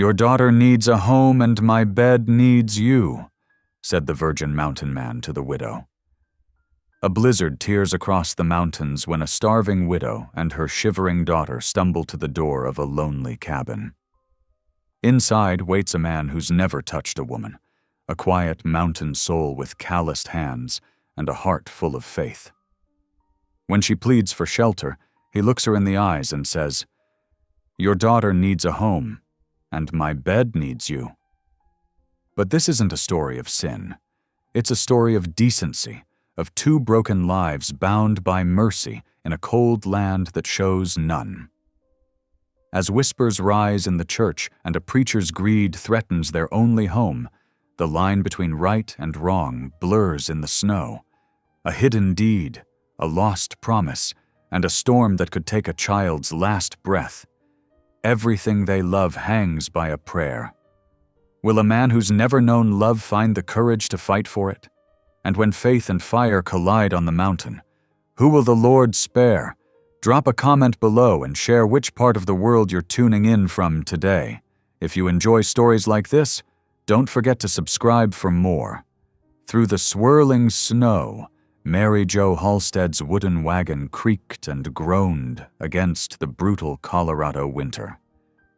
"Your daughter needs a home and my bed needs you," said the Virgin Mountain Man to the widow. A blizzard tears across the mountains when a starving widow and her shivering daughter stumble to the door of a lonely cabin. Inside waits a man who's never touched a woman, a quiet mountain soul with calloused hands and a heart full of faith. When she pleads for shelter, he looks her in the eyes and says, "Your daughter needs a home, and my bed needs you." But this isn't a story of sin. It's a story of decency, of two broken lives bound by mercy in a cold land that shows none. As whispers rise in the church and a preacher's greed threatens their only home, the line between right and wrong blurs in the snow. A hidden deed, a lost promise, and a storm that could take a child's last breath. Everything they love hangs by a prayer. Will a man who's never known love find the courage to fight for it? And when faith and fire collide on the mountain, who will the Lord spare? Drop a comment below and share which part of the world you're tuning in from today. If you enjoy stories like this, don't forget to subscribe for more. Through the swirling snow, Mary Jo Halstead's wooden wagon creaked and groaned against the brutal Colorado winter.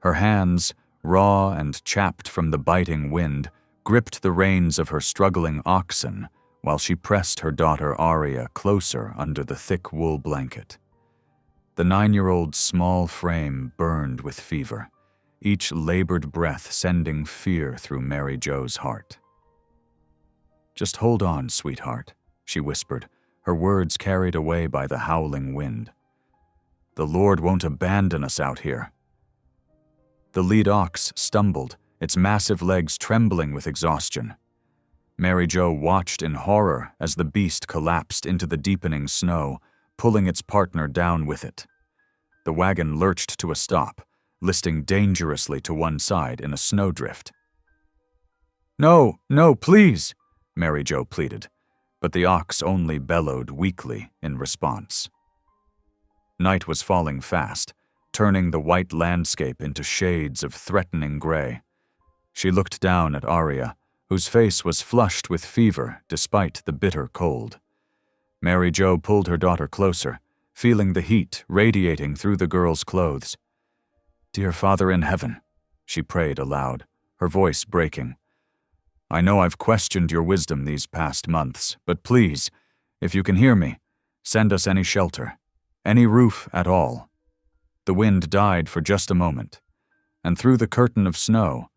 Her hands, raw and chapped from the biting wind, gripped the reins of her struggling oxen while she pressed her daughter Aria closer under the thick wool blanket. The 9-year-old's small frame burned with fever, each labored breath sending fear through Mary Jo's heart. "Just hold on, sweetheart," she whispered, her words carried away by the howling wind. "The Lord won't abandon us out here." The lead ox stumbled, its massive legs trembling with exhaustion. Mary Jo watched in horror as the beast collapsed into the deepening snow, pulling its partner down with it. The wagon lurched to a stop, listing dangerously to one side in a snowdrift. "No, no, please," Mary Jo pleaded, but the ox only bellowed weakly in response. Night was falling fast, turning the white landscape into shades of threatening gray. She looked down at Aria, whose face was flushed with fever despite the bitter cold. Mary Jo pulled her daughter closer, feeling the heat radiating through the girl's clothes. "Dear Father in heaven," she prayed aloud, her voice breaking. "I know I've questioned your wisdom these past months, but please, if you can hear me, send us any shelter, any roof at all." The wind died for just a moment, and through the curtain of snow,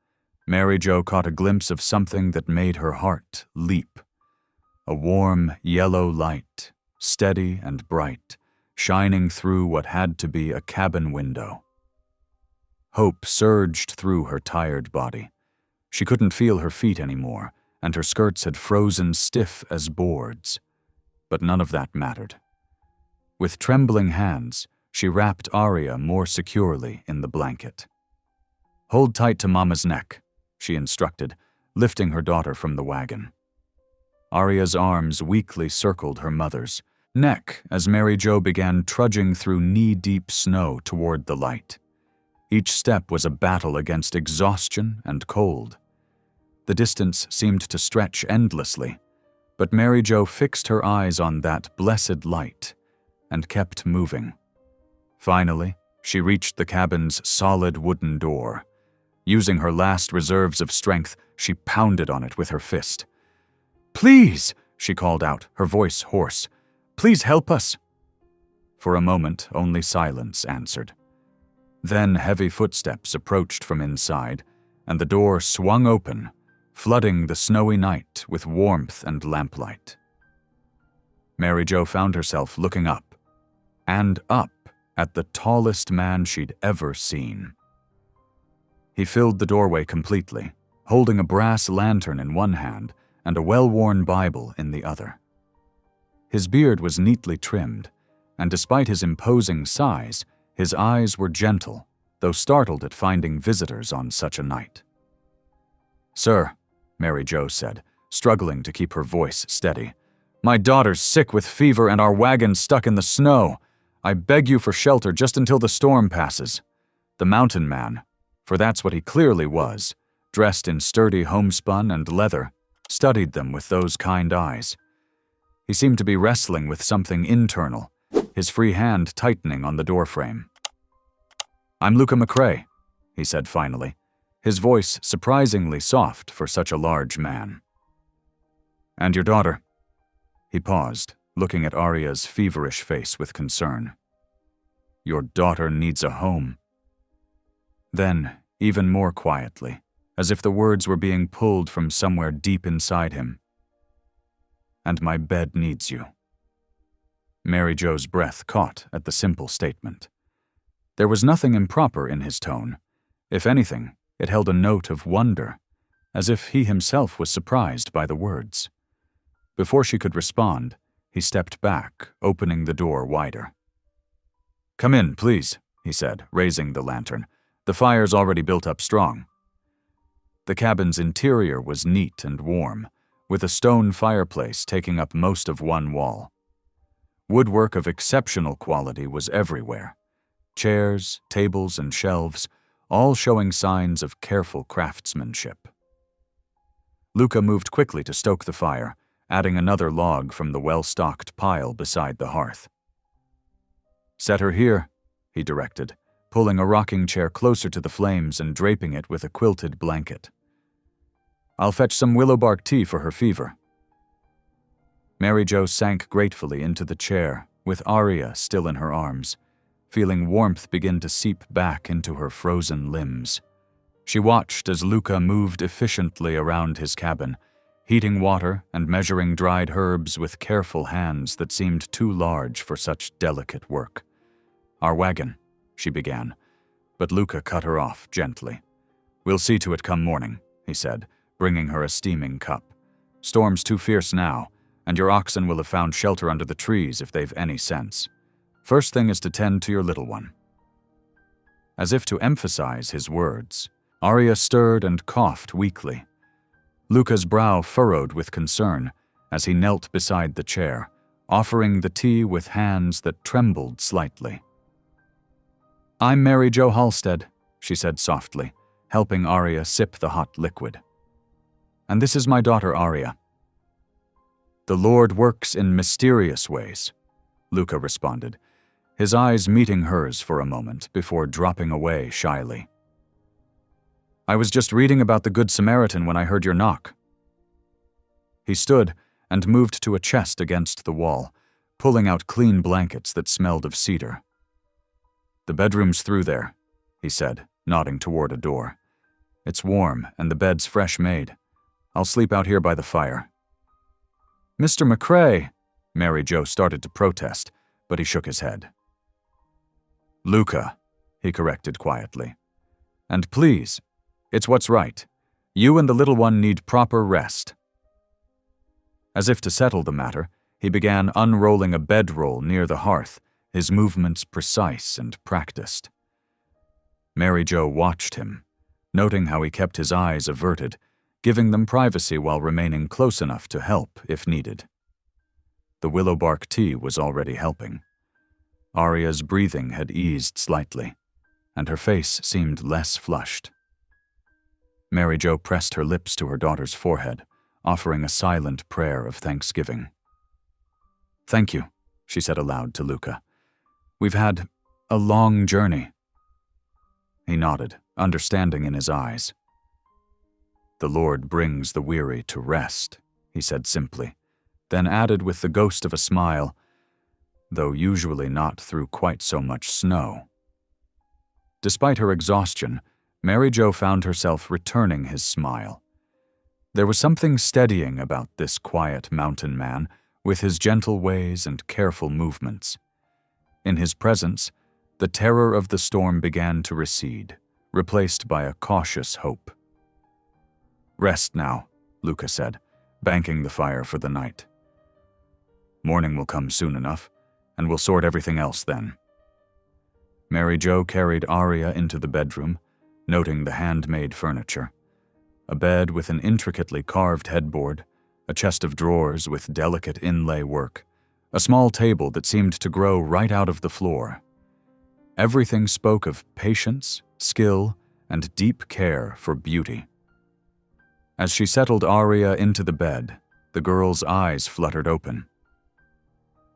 Mary Jo caught a glimpse of something that made her heart leap. A warm, yellow light, steady and bright, shining through what had to be a cabin window. Hope surged through her tired body. She couldn't feel her feet anymore, and her skirts had frozen stiff as boards. But none of that mattered. With trembling hands, she wrapped Aria more securely in the blanket. "Hold tight to Mama's neck," she instructed, lifting her daughter from the wagon. Aria's arms weakly circled her mother's neck as Mary Jo began trudging through knee-deep snow toward the light. Each step was a battle against exhaustion and cold. The distance seemed to stretch endlessly, but Mary Jo fixed her eyes on that blessed light and kept moving. Finally, she reached the cabin's solid wooden door. Using her last reserves of strength, she pounded on it with her fist. "Please," she called out, her voice hoarse. "Please help us." For a moment, only silence answered. Then heavy footsteps approached from inside, and the door swung open, flooding the snowy night with warmth and lamplight. Mary Jo found herself looking up, and up at the tallest man she'd ever seen. He filled the doorway completely, holding a brass lantern in one hand and a well-worn Bible in the other. His beard was neatly trimmed, and despite his imposing size, his eyes were gentle, though startled at finding visitors on such a night. "Sir," Mary Jo said, struggling to keep her voice steady, "my daughter's sick with fever and our wagon's stuck in the snow. I beg you for shelter just until the storm passes. The mountain man, for that's what he clearly was, dressed in sturdy homespun and leather, studied them with those kind eyes. He seemed to be wrestling with something internal, his free hand tightening on the doorframe. "I'm Luca McCrae," he said finally, his voice surprisingly soft for such a large man. "And your daughter?" He paused, looking at Arya's feverish face with concern. "Your daughter needs a home." Then, even more quietly, as if the words were being pulled from somewhere deep inside him, "And my bed needs you." Mary Jo's breath caught at the simple statement. There was nothing improper in his tone. If anything, it held a note of wonder, as if he himself was surprised by the words. Before she could respond, he stepped back, opening the door wider. "Come in, please," he said, raising the lantern. "The fire's already built up strong." The cabin's interior was neat and warm, with a stone fireplace taking up most of one wall. Woodwork of exceptional quality was everywhere. Chairs, tables, and shelves, all showing signs of careful craftsmanship. Luca moved quickly to stoke the fire, adding another log from the well-stocked pile beside the hearth. "Set her here," he directed, pulling a rocking chair closer to the flames and draping it with a quilted blanket. "I'll fetch some willow bark tea for her fever." Mary Jo sank gratefully into the chair, with Arya still in her arms, feeling warmth begin to seep back into her frozen limbs. She watched as Luca moved efficiently around his cabin, heating water and measuring dried herbs with careful hands that seemed too large for such delicate work. "Our wagon," she began, but Luca cut her off gently. "We'll see to it come morning," he said, bringing her a steaming cup. "Storm's too fierce now, and your oxen will have found shelter under the trees if they've any sense. First thing is to tend to your little one." As if to emphasize his words, Arya stirred and coughed weakly. Luca's brow furrowed with concern as he knelt beside the chair, offering the tea with hands that trembled slightly. "I'm Mary Jo Halstead," she said softly, helping Arya sip the hot liquid. "And this is my daughter Arya." "The Lord works in mysterious ways," Luca responded, his eyes meeting hers for a moment before dropping away shyly. "I was just reading about the Good Samaritan when I heard your knock." He stood and moved to a chest against the wall, pulling out clean blankets that smelled of cedar. "The bedroom's through there," he said, nodding toward a door. "It's warm and the bed's fresh made. I'll sleep out here by the fire." "Mr. McCrae," Mary Jo started to protest, but he shook his head. "Luca," he corrected quietly. "And please, it's what's right. You and the little one need proper rest." As if to settle the matter, he began unrolling a bedroll near the hearth, his movements precise and practiced. Mary Jo watched him, noting how he kept his eyes averted, giving them privacy while remaining close enough to help if needed. The willow bark tea was already helping. Arya's breathing had eased slightly, and her face seemed less flushed. Mary Jo pressed her lips to her daughter's forehead, offering a silent prayer of thanksgiving. "Thank you," she said aloud to Luca. "We've had a long journey." He nodded, understanding in his eyes. "The Lord brings the weary to rest," he said simply, then added with the ghost of a smile, "though usually not through quite so much snow." Despite her exhaustion, Mary Jo found herself returning his smile. There was something steadying about this quiet mountain man, with his gentle ways and careful movements. In his presence, the terror of the storm began to recede, replaced by a cautious hope. "Rest now," Luca said, banking the fire for the night. "Morning will come soon enough, and we'll sort everything else then." Mary Jo carried Arya into the bedroom, noting the handmade furniture. A bed with an intricately carved headboard, a chest of drawers with delicate inlay work, a small table that seemed to grow right out of the floor. Everything spoke of patience, skill, and deep care for beauty. As she settled Arya into the bed, the girl's eyes fluttered open.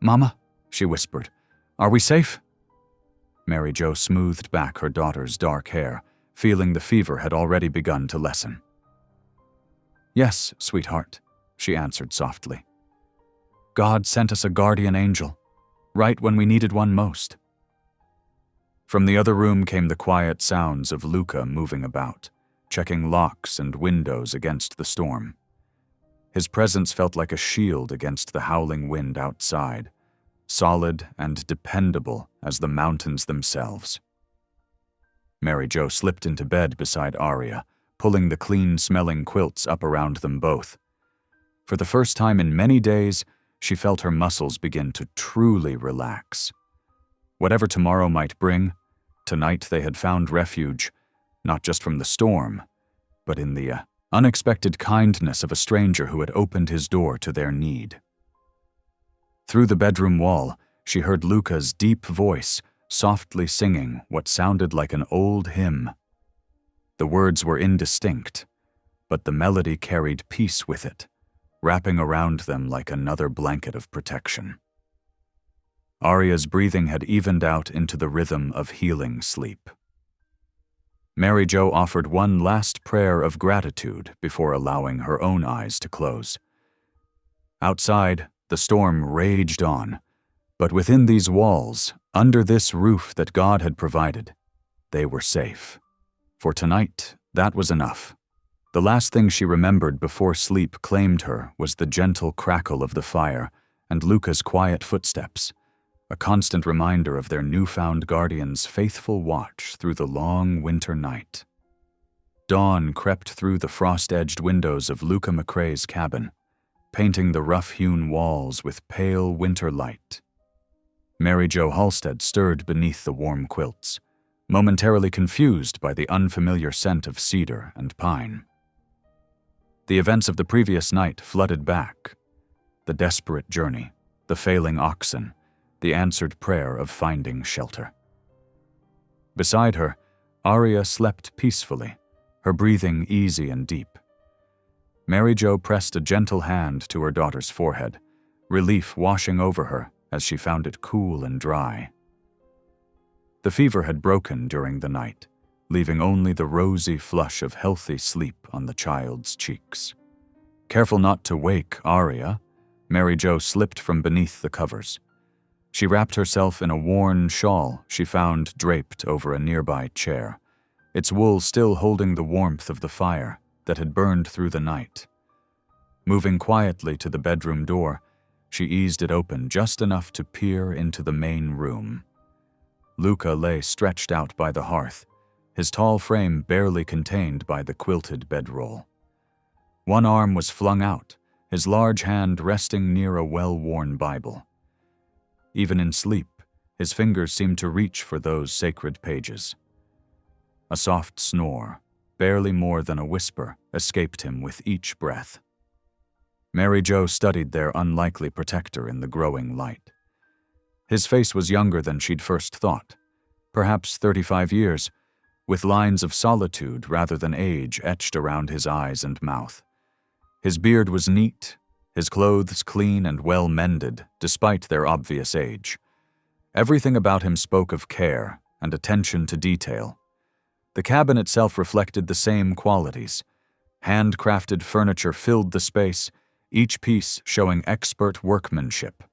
"Mama," she whispered, "are we safe?" Mary Jo smoothed back her daughter's dark hair, feeling the fever had already begun to lessen. "Yes, sweetheart," she answered softly. "God sent us a guardian angel, right when we needed one most." From the other room came the quiet sounds of Luca moving about, checking locks and windows against the storm. His presence felt like a shield against the howling wind outside, solid and dependable as the mountains themselves. Mary Jo slipped into bed beside Arya, pulling the clean-smelling quilts up around them both. For the first time in many days, she felt her muscles begin to truly relax. Whatever tomorrow might bring, tonight they had found refuge, not just from the storm, but in the unexpected kindness of a stranger who had opened his door to their need. Through the bedroom wall, she heard Luca's deep voice softly singing what sounded like an old hymn. The words were indistinct, but the melody carried peace with it, wrapping around them like another blanket of protection. Arya's breathing had evened out into the rhythm of healing sleep. Mary Jo offered one last prayer of gratitude before allowing her own eyes to close. Outside, the storm raged on, but within these walls, under this roof that God had provided, they were safe. For tonight, that was enough. The last thing she remembered before sleep claimed her was the gentle crackle of the fire and Luca's quiet footsteps, a constant reminder of their newfound guardian's faithful watch through the long winter night. Dawn crept through the frost-edged windows of Luca McCrae's cabin, painting the rough-hewn walls with pale winter light. Mary Jo Halstead stirred beneath the warm quilts, momentarily confused by the unfamiliar scent of cedar and pine. The events of the previous night flooded back. The desperate journey, the failing oxen, the answered prayer of finding shelter. Beside her, Arya slept peacefully, her breathing easy and deep. Mary Jo pressed a gentle hand to her daughter's forehead, relief washing over her as she found it cool and dry. The fever had broken during the night, leaving only the rosy flush of healthy sleep on the child's cheeks. Careful not to wake Arya, Mary Jo slipped from beneath the covers. She wrapped herself in a worn shawl she found draped over a nearby chair, its wool still holding the warmth of the fire that had burned through the night. Moving quietly to the bedroom door, she eased it open just enough to peer into the main room. Luca lay stretched out by the hearth, his tall frame barely contained by the quilted bedroll. One arm was flung out, his large hand resting near a well-worn Bible. Even in sleep, his fingers seemed to reach for those sacred pages. A soft snore, barely more than a whisper, escaped him with each breath. Mary Jo studied their unlikely protector in the growing light. His face was younger than she'd first thought, perhaps 35 years, with lines of solitude rather than age etched around his eyes and mouth. His beard was neat, his clothes clean and well-mended, despite their obvious age. Everything about him spoke of care and attention to detail. The cabin itself reflected the same qualities. Handcrafted furniture filled the space, each piece showing expert workmanship.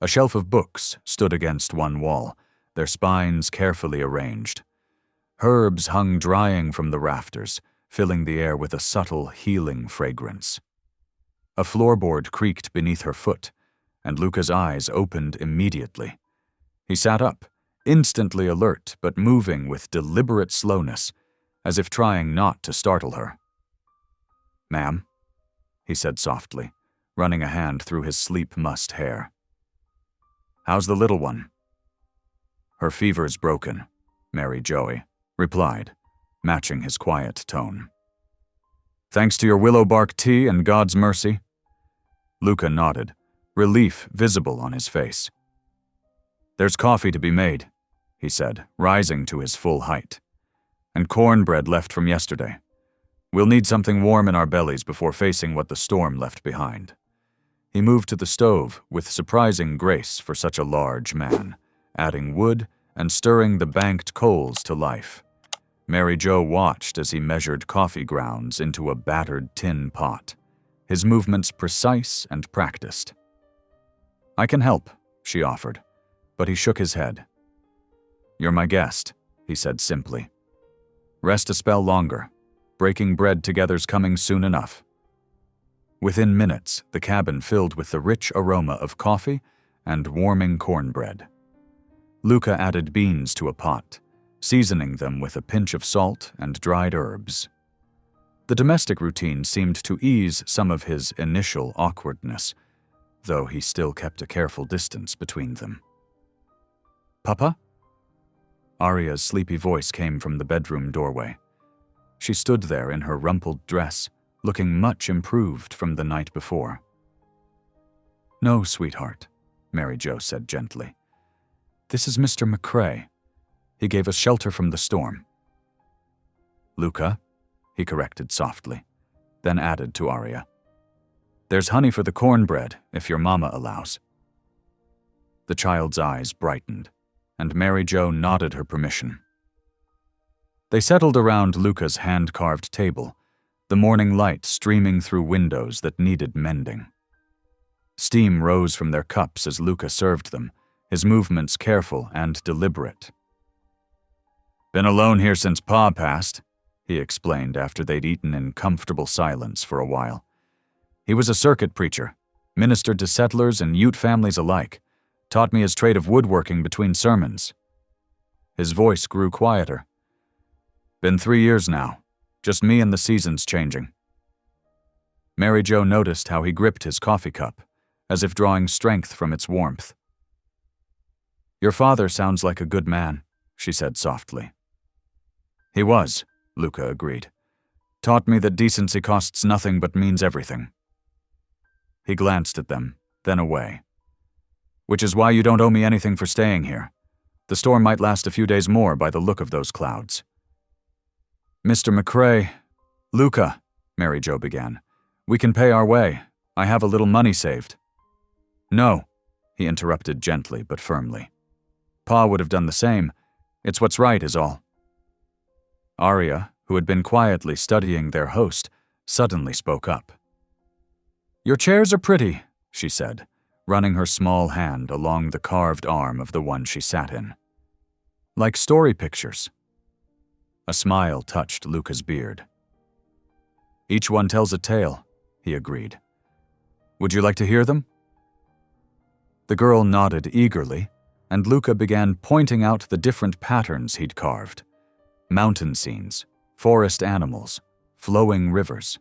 A shelf of books stood against one wall, their spines carefully arranged. Herbs hung drying from the rafters, filling the air with a subtle, healing fragrance. A floorboard creaked beneath her foot, and Luca's eyes opened immediately. He sat up, instantly alert but moving with deliberate slowness, as if trying not to startle her. "Ma'am," he said softly, running a hand through his sleep-mussed hair. "How's the little one?" "Her fever's broken," Mary Jo replied, matching his quiet tone. "Thanks to your willow bark tea and God's mercy?" Luca nodded, relief visible on his face. "There's coffee to be made," he said, rising to his full height. And cornbread left from yesterday. We'll need something warm in our bellies before facing what the storm left behind." He moved to the stove with surprising grace for such a large man, adding wood and stirring the banked coals to life. Mary Jo watched as he measured coffee grounds into a battered tin pot, his movements precise and practiced. "I can help," she offered, but he shook his head. "You're my guest," he said simply. "Rest a spell longer. Breaking bread together's coming soon enough." Within minutes, the cabin filled with the rich aroma of coffee and warming cornbread. Luca added beans to a pot, seasoning them with a pinch of salt and dried herbs. The domestic routine seemed to ease some of his initial awkwardness, though he still kept a careful distance between them. "Papa?" Aria's sleepy voice came from the bedroom doorway. She stood there in her rumpled dress, looking much improved from the night before. "No, sweetheart," Mary Jo said gently. "This is Mr. McCrae. He gave us shelter from the storm." "Luca," he corrected softly, then added to Aria, "There's honey for the cornbread, if your mama allows." The child's eyes brightened, and Mary Jo nodded her permission. They settled around Luca's hand-carved table, the morning light streaming through windows that needed mending. Steam rose from their cups as Luca served them, his movements careful and deliberate. "Been alone here since Pa passed," he explained after they'd eaten in comfortable silence for a while. "He was a circuit preacher, ministered to settlers and Ute families alike, taught me his trade of woodworking between sermons." His voice grew quieter. "Been 3 years now, just me and the seasons changing." Mary Jo noticed how he gripped his coffee cup, as if drawing strength from its warmth. "Your father sounds like a good man," she said softly. "He was," Luca agreed. "Taught me that decency costs nothing but means everything." He glanced at them, then away. "Which is why you don't owe me anything for staying here. The storm might last a few days more by the look of those clouds." "Mr. McCrae, Luca," Mary Jo began. "We can pay our way. I have a little money saved." "No," he interrupted gently but firmly. "Pa would have done the same. It's what's right is all." Aria, who had been quietly studying their host, suddenly spoke up. "Your chairs are pretty," she said, running her small hand along the carved arm of the one she sat in. "Like story pictures." A smile touched Luca's beard. "Each one tells a tale," he agreed. "Would you like to hear them?" The girl nodded eagerly, and Luca began pointing out the different patterns he'd carved. Mountain scenes, forest animals, flowing rivers.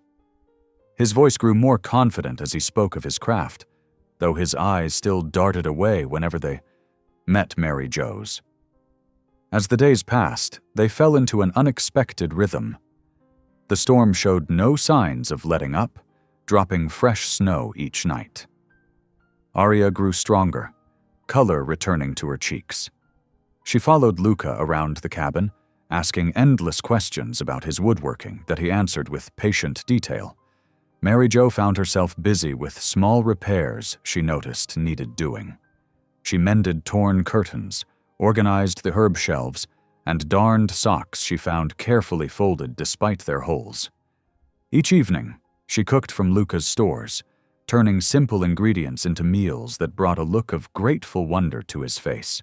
His voice grew more confident as he spoke of his craft, though his eyes still darted away whenever they met Mary Jo's. As the days passed, they fell into an unexpected rhythm. The storm showed no signs of letting up, dropping fresh snow each night. Aria grew stronger, color returning to her cheeks. She followed Luca around the cabin, asking endless questions about his woodworking that he answered with patient detail. Mary Jo found herself busy with small repairs she noticed needed doing. She mended torn curtains, organized the herb shelves, and darned socks she found carefully folded despite their holes. Each evening, she cooked from Luca's stores, turning simple ingredients into meals that brought a look of grateful wonder to his face.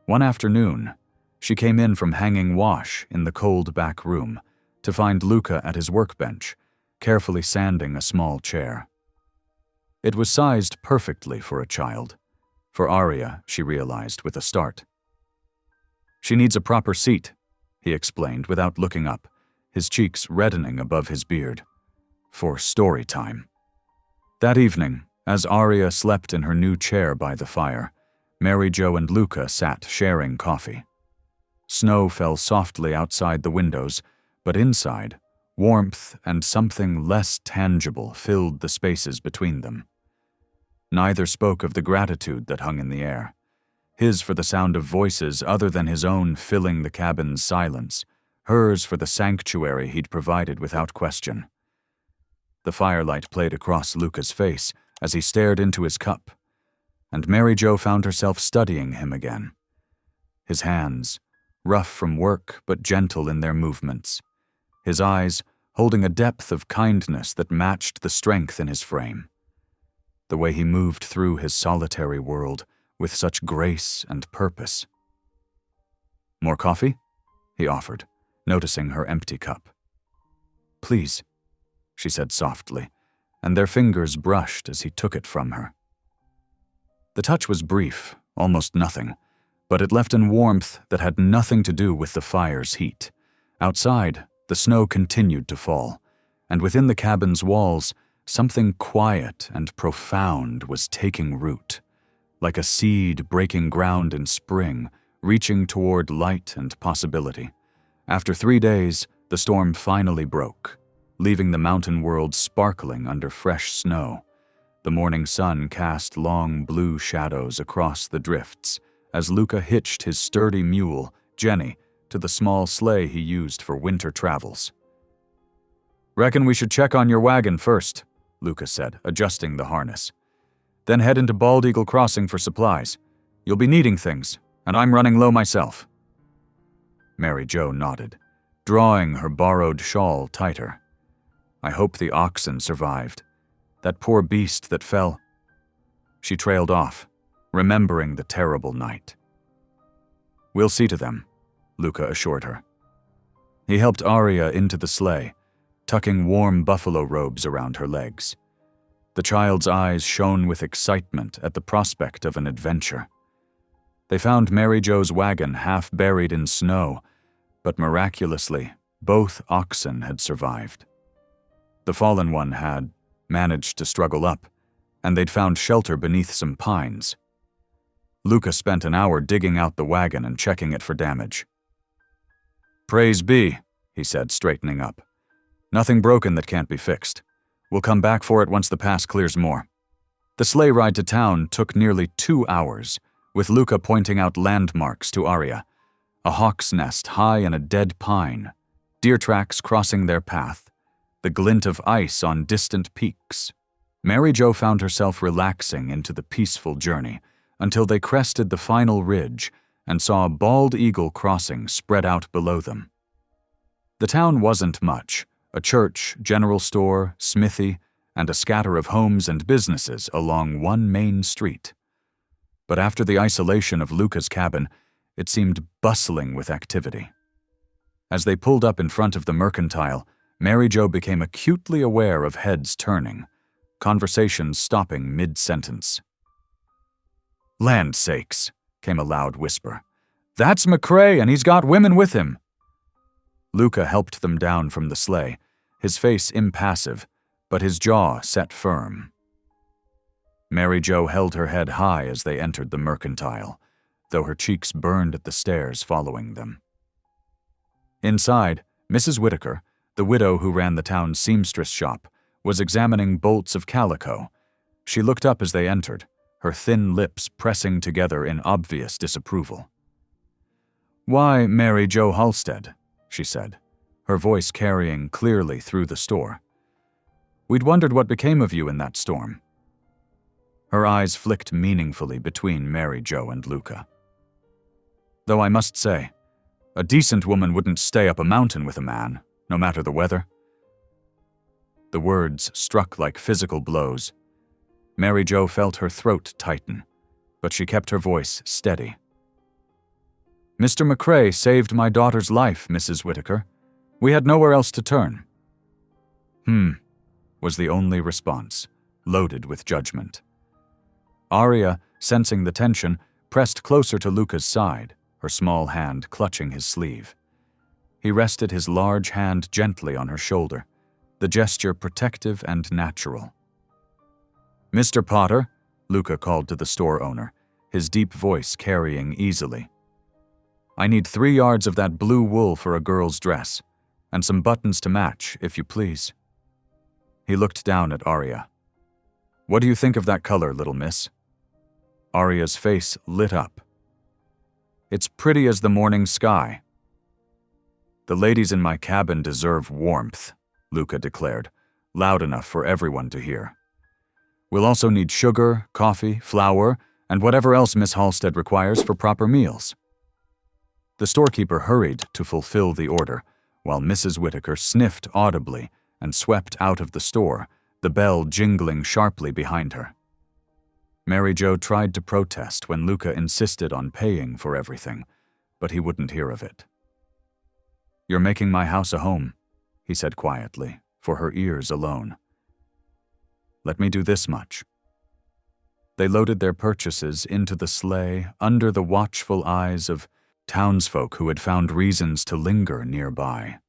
One afternoon, she came in from hanging wash in the cold back room to find Luca at his workbench, carefully sanding a small chair. It was sized perfectly for a child. For Aria, she realized with a start. "She needs a proper seat," he explained without looking up, his cheeks reddening above his beard. "For story time." That evening, as Aria slept in her new chair by the fire, Mary Jo and Luca sat sharing coffee. Snow fell softly outside the windows, but inside, warmth and something less tangible filled the spaces between them. Neither spoke of the gratitude that hung in the air, his for the sound of voices other than his own filling the cabin's silence, hers for the sanctuary he'd provided without question. The firelight played across Luca's face as he stared into his cup, and Mary Jo found herself studying him again. His hands, rough from work but gentle in their movements. His eyes holding a depth of kindness that matched the strength in his frame. The way he moved through his solitary world with such grace and purpose. "More coffee?" he offered, noticing her empty cup. "Please," she said softly, and their fingers brushed as he took it from her. The touch was brief, almost nothing, but it left in warmth that had nothing to do with the fire's heat. Outside, the snow continued to fall, and within the cabin's walls, something quiet and profound was taking root, like a seed breaking ground in spring, reaching toward light and possibility. After 3 days, the storm finally broke, leaving the mountain world sparkling under fresh snow. The morning sun cast long blue shadows across the drifts as Luca hitched his sturdy mule, Jenny, to the small sleigh he used for winter travels. "Reckon we should check on your wagon first," Luca said, adjusting the harness. "Then head into Bald Eagle Crossing for supplies. You'll be needing things, and I'm running low myself." Mary Jo nodded, drawing her borrowed shawl tighter. "I hope the oxen survived. That poor beast that fell." She trailed off, remembering the terrible night. "We'll see to them," Luca assured her. He helped Arya into the sleigh, tucking warm buffalo robes around her legs. The child's eyes shone with excitement at the prospect of an adventure. They found Mary Jo's wagon half buried in snow, but miraculously, both oxen had survived. The fallen one had managed to struggle up, and they'd found shelter beneath some pines. Luca spent an hour digging out the wagon and checking it for damage. "Praise be," he said, straightening up. "Nothing broken that can't be fixed. We'll come back for it once the pass clears more." The sleigh ride to town took nearly 2 hours, with Luca pointing out landmarks to Arya. A hawk's nest high in a dead pine, deer tracks crossing their path, the glint of ice on distant peaks. Mary Jo found herself relaxing into the peaceful journey until they crested the final ridge and saw Bald Eagle Crossing spread out below them. The town wasn't much, a church, general store, smithy, and a scatter of homes and businesses along one main street. But after the isolation of Luca's cabin, it seemed bustling with activity. As they pulled up in front of the mercantile, Mary Jo became acutely aware of heads turning, conversations stopping mid-sentence. "Land sakes," came a loud whisper. "That's McCrae, and he's got women with him." Luca helped them down from the sleigh, his face impassive, but his jaw set firm. Mary Jo held her head high as they entered the mercantile, though her cheeks burned at the stares following them. Inside, Mrs. Whitaker, the widow who ran the town's seamstress shop, was examining bolts of calico. She looked up as they entered, her thin lips pressing together in obvious disapproval. "Why, Mary Jo Halstead," she said, her voice carrying clearly through the store. "We'd wondered what became of you in that storm." Her eyes flicked meaningfully between Mary Jo and Luca. "Though I must say, a decent woman wouldn't stay up a mountain with a man, no matter the weather." The words struck like physical blows. Mary Jo felt her throat tighten, but she kept her voice steady. "Mr. McCrae saved my daughter's life, Mrs. Whitaker. We had nowhere else to turn." Was the only response, loaded with judgment. Arya, sensing the tension, pressed closer to Luca's side, her small hand clutching his sleeve. He rested his large hand gently on her shoulder, the gesture protective and natural. "Mr. Potter," Luca called to the store owner, his deep voice carrying easily. "I need 3 yards of that blue wool for a girl's dress, and some buttons to match, if you please." He looked down at Arya. "What do you think of that color, little miss?" Arya's face lit up. "It's pretty as the morning sky." "The ladies in my cabin deserve warmth," Luca declared, loud enough for everyone to hear. "We'll also need sugar, coffee, flour, and whatever else Miss Halstead requires for proper meals." The storekeeper hurried to fulfill the order, while Mrs. Whittaker sniffed audibly and swept out of the store, the bell jingling sharply behind her. Mary Jo tried to protest when Luca insisted on paying for everything, but he wouldn't hear of it. "You're making my house a home," he said quietly, for her ears alone. "Let me do this much." They loaded their purchases into the sleigh under the watchful eyes of townsfolk who had found reasons to linger nearby.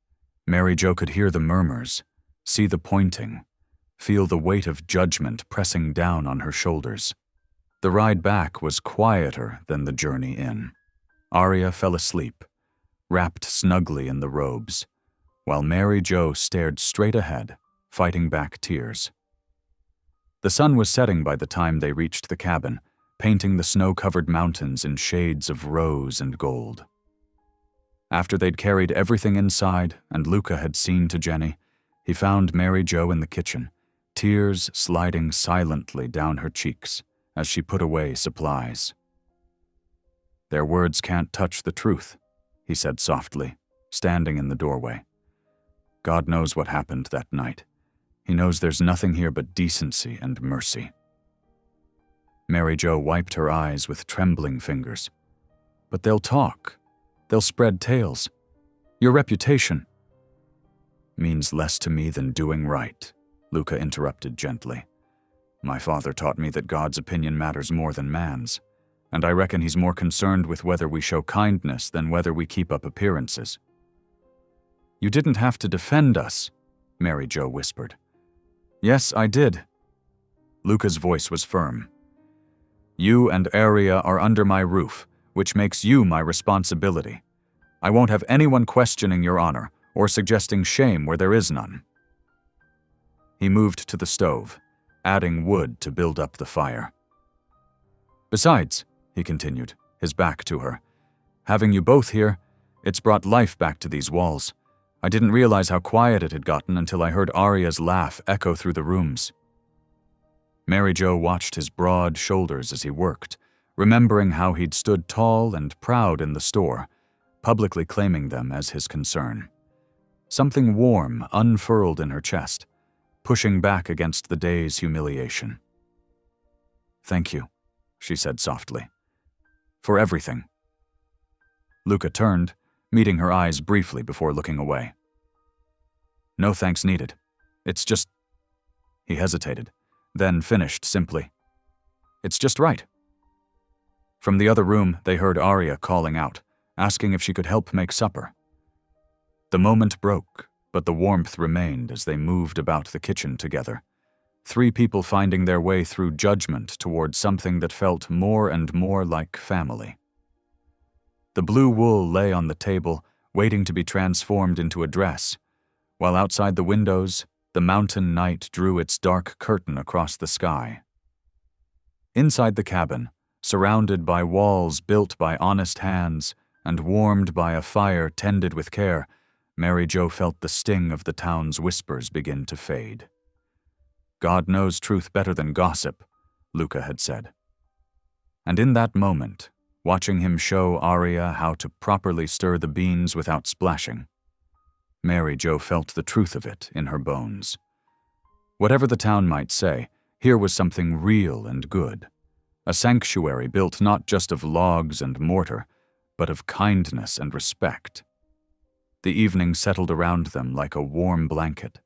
Mary Jo could hear the murmurs, see the pointing, feel the weight of judgment pressing down on her shoulders. The ride back was quieter than the journey in. Aria fell asleep, wrapped snugly in the robes, while Mary Jo stared straight ahead, fighting back tears. The sun was setting by the time they reached the cabin, painting the snow-covered mountains in shades of rose and gold. After they'd carried everything inside and Luca had seen to Jenny, he found Mary Jo in the kitchen, tears sliding silently down her cheeks as she put away supplies. "Their words can't touch the truth," he said softly, standing in the doorway. "God knows what happened that night. He knows there's nothing here but decency and mercy." Mary Jo wiped her eyes with trembling fingers. "But they'll talk. They'll spread tales. Your reputation—" "Means less to me than doing right," Luca interrupted gently. "My father taught me that God's opinion matters more than man's, and I reckon he's more concerned with whether we show kindness than whether we keep up appearances." "You didn't have to defend us," Mary Jo whispered. "Yes, I did." Luca's voice was firm. "You and Aria are under my roof, which makes you my responsibility. I won't have anyone questioning your honor or suggesting shame where there is none." He moved to the stove, adding wood to build up the fire. "Besides," he continued, his back to her, "having you both here, it's brought life back to these walls. I didn't realize how quiet it had gotten until I heard Aria's laugh echo through the rooms." Mary Jo watched his broad shoulders as he worked, remembering how he'd stood tall and proud in the store, publicly claiming them as his concern. Something warm unfurled in her chest, pushing back against the day's humiliation. "Thank you," she said softly. "For everything." Luca turned, meeting her eyes briefly before looking away. "No thanks needed. It's just—" He hesitated, then finished simply. "It's just right." From the other room, they heard Aria calling out, asking if she could help make supper. The moment broke, but the warmth remained as they moved about the kitchen together, 3 people finding their way through judgment toward something that felt more and more like family. The blue wool lay on the table, waiting to be transformed into a dress, while outside the windows, the mountain night drew its dark curtain across the sky. Inside the cabin, surrounded by walls built by honest hands and warmed by a fire tended with care, Mary Jo felt the sting of the town's whispers begin to fade. "God knows truth better than gossip," Luca had said. And in that moment, watching him show Aria how to properly stir the beans without splashing, Mary Jo felt the truth of it in her bones. Whatever the town might say, here was something real and good. A sanctuary built not just of logs and mortar, but of kindness and respect. The evening settled around them like a warm blanket,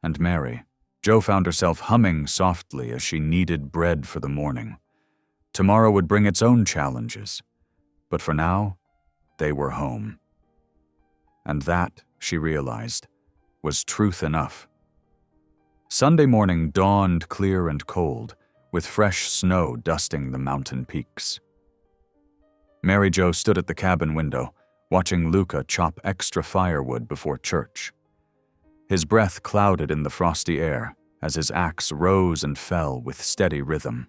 and Mary Jo found herself humming softly as she kneaded bread for the morning. Tomorrow would bring its own challenges, but for now, they were home. And that, she realized, was truth enough. Sunday morning dawned clear and cold, with fresh snow dusting the mountain peaks. Mary Jo stood at the cabin window, watching Luca chop extra firewood before church. His breath clouded in the frosty air as his axe rose and fell with steady rhythm.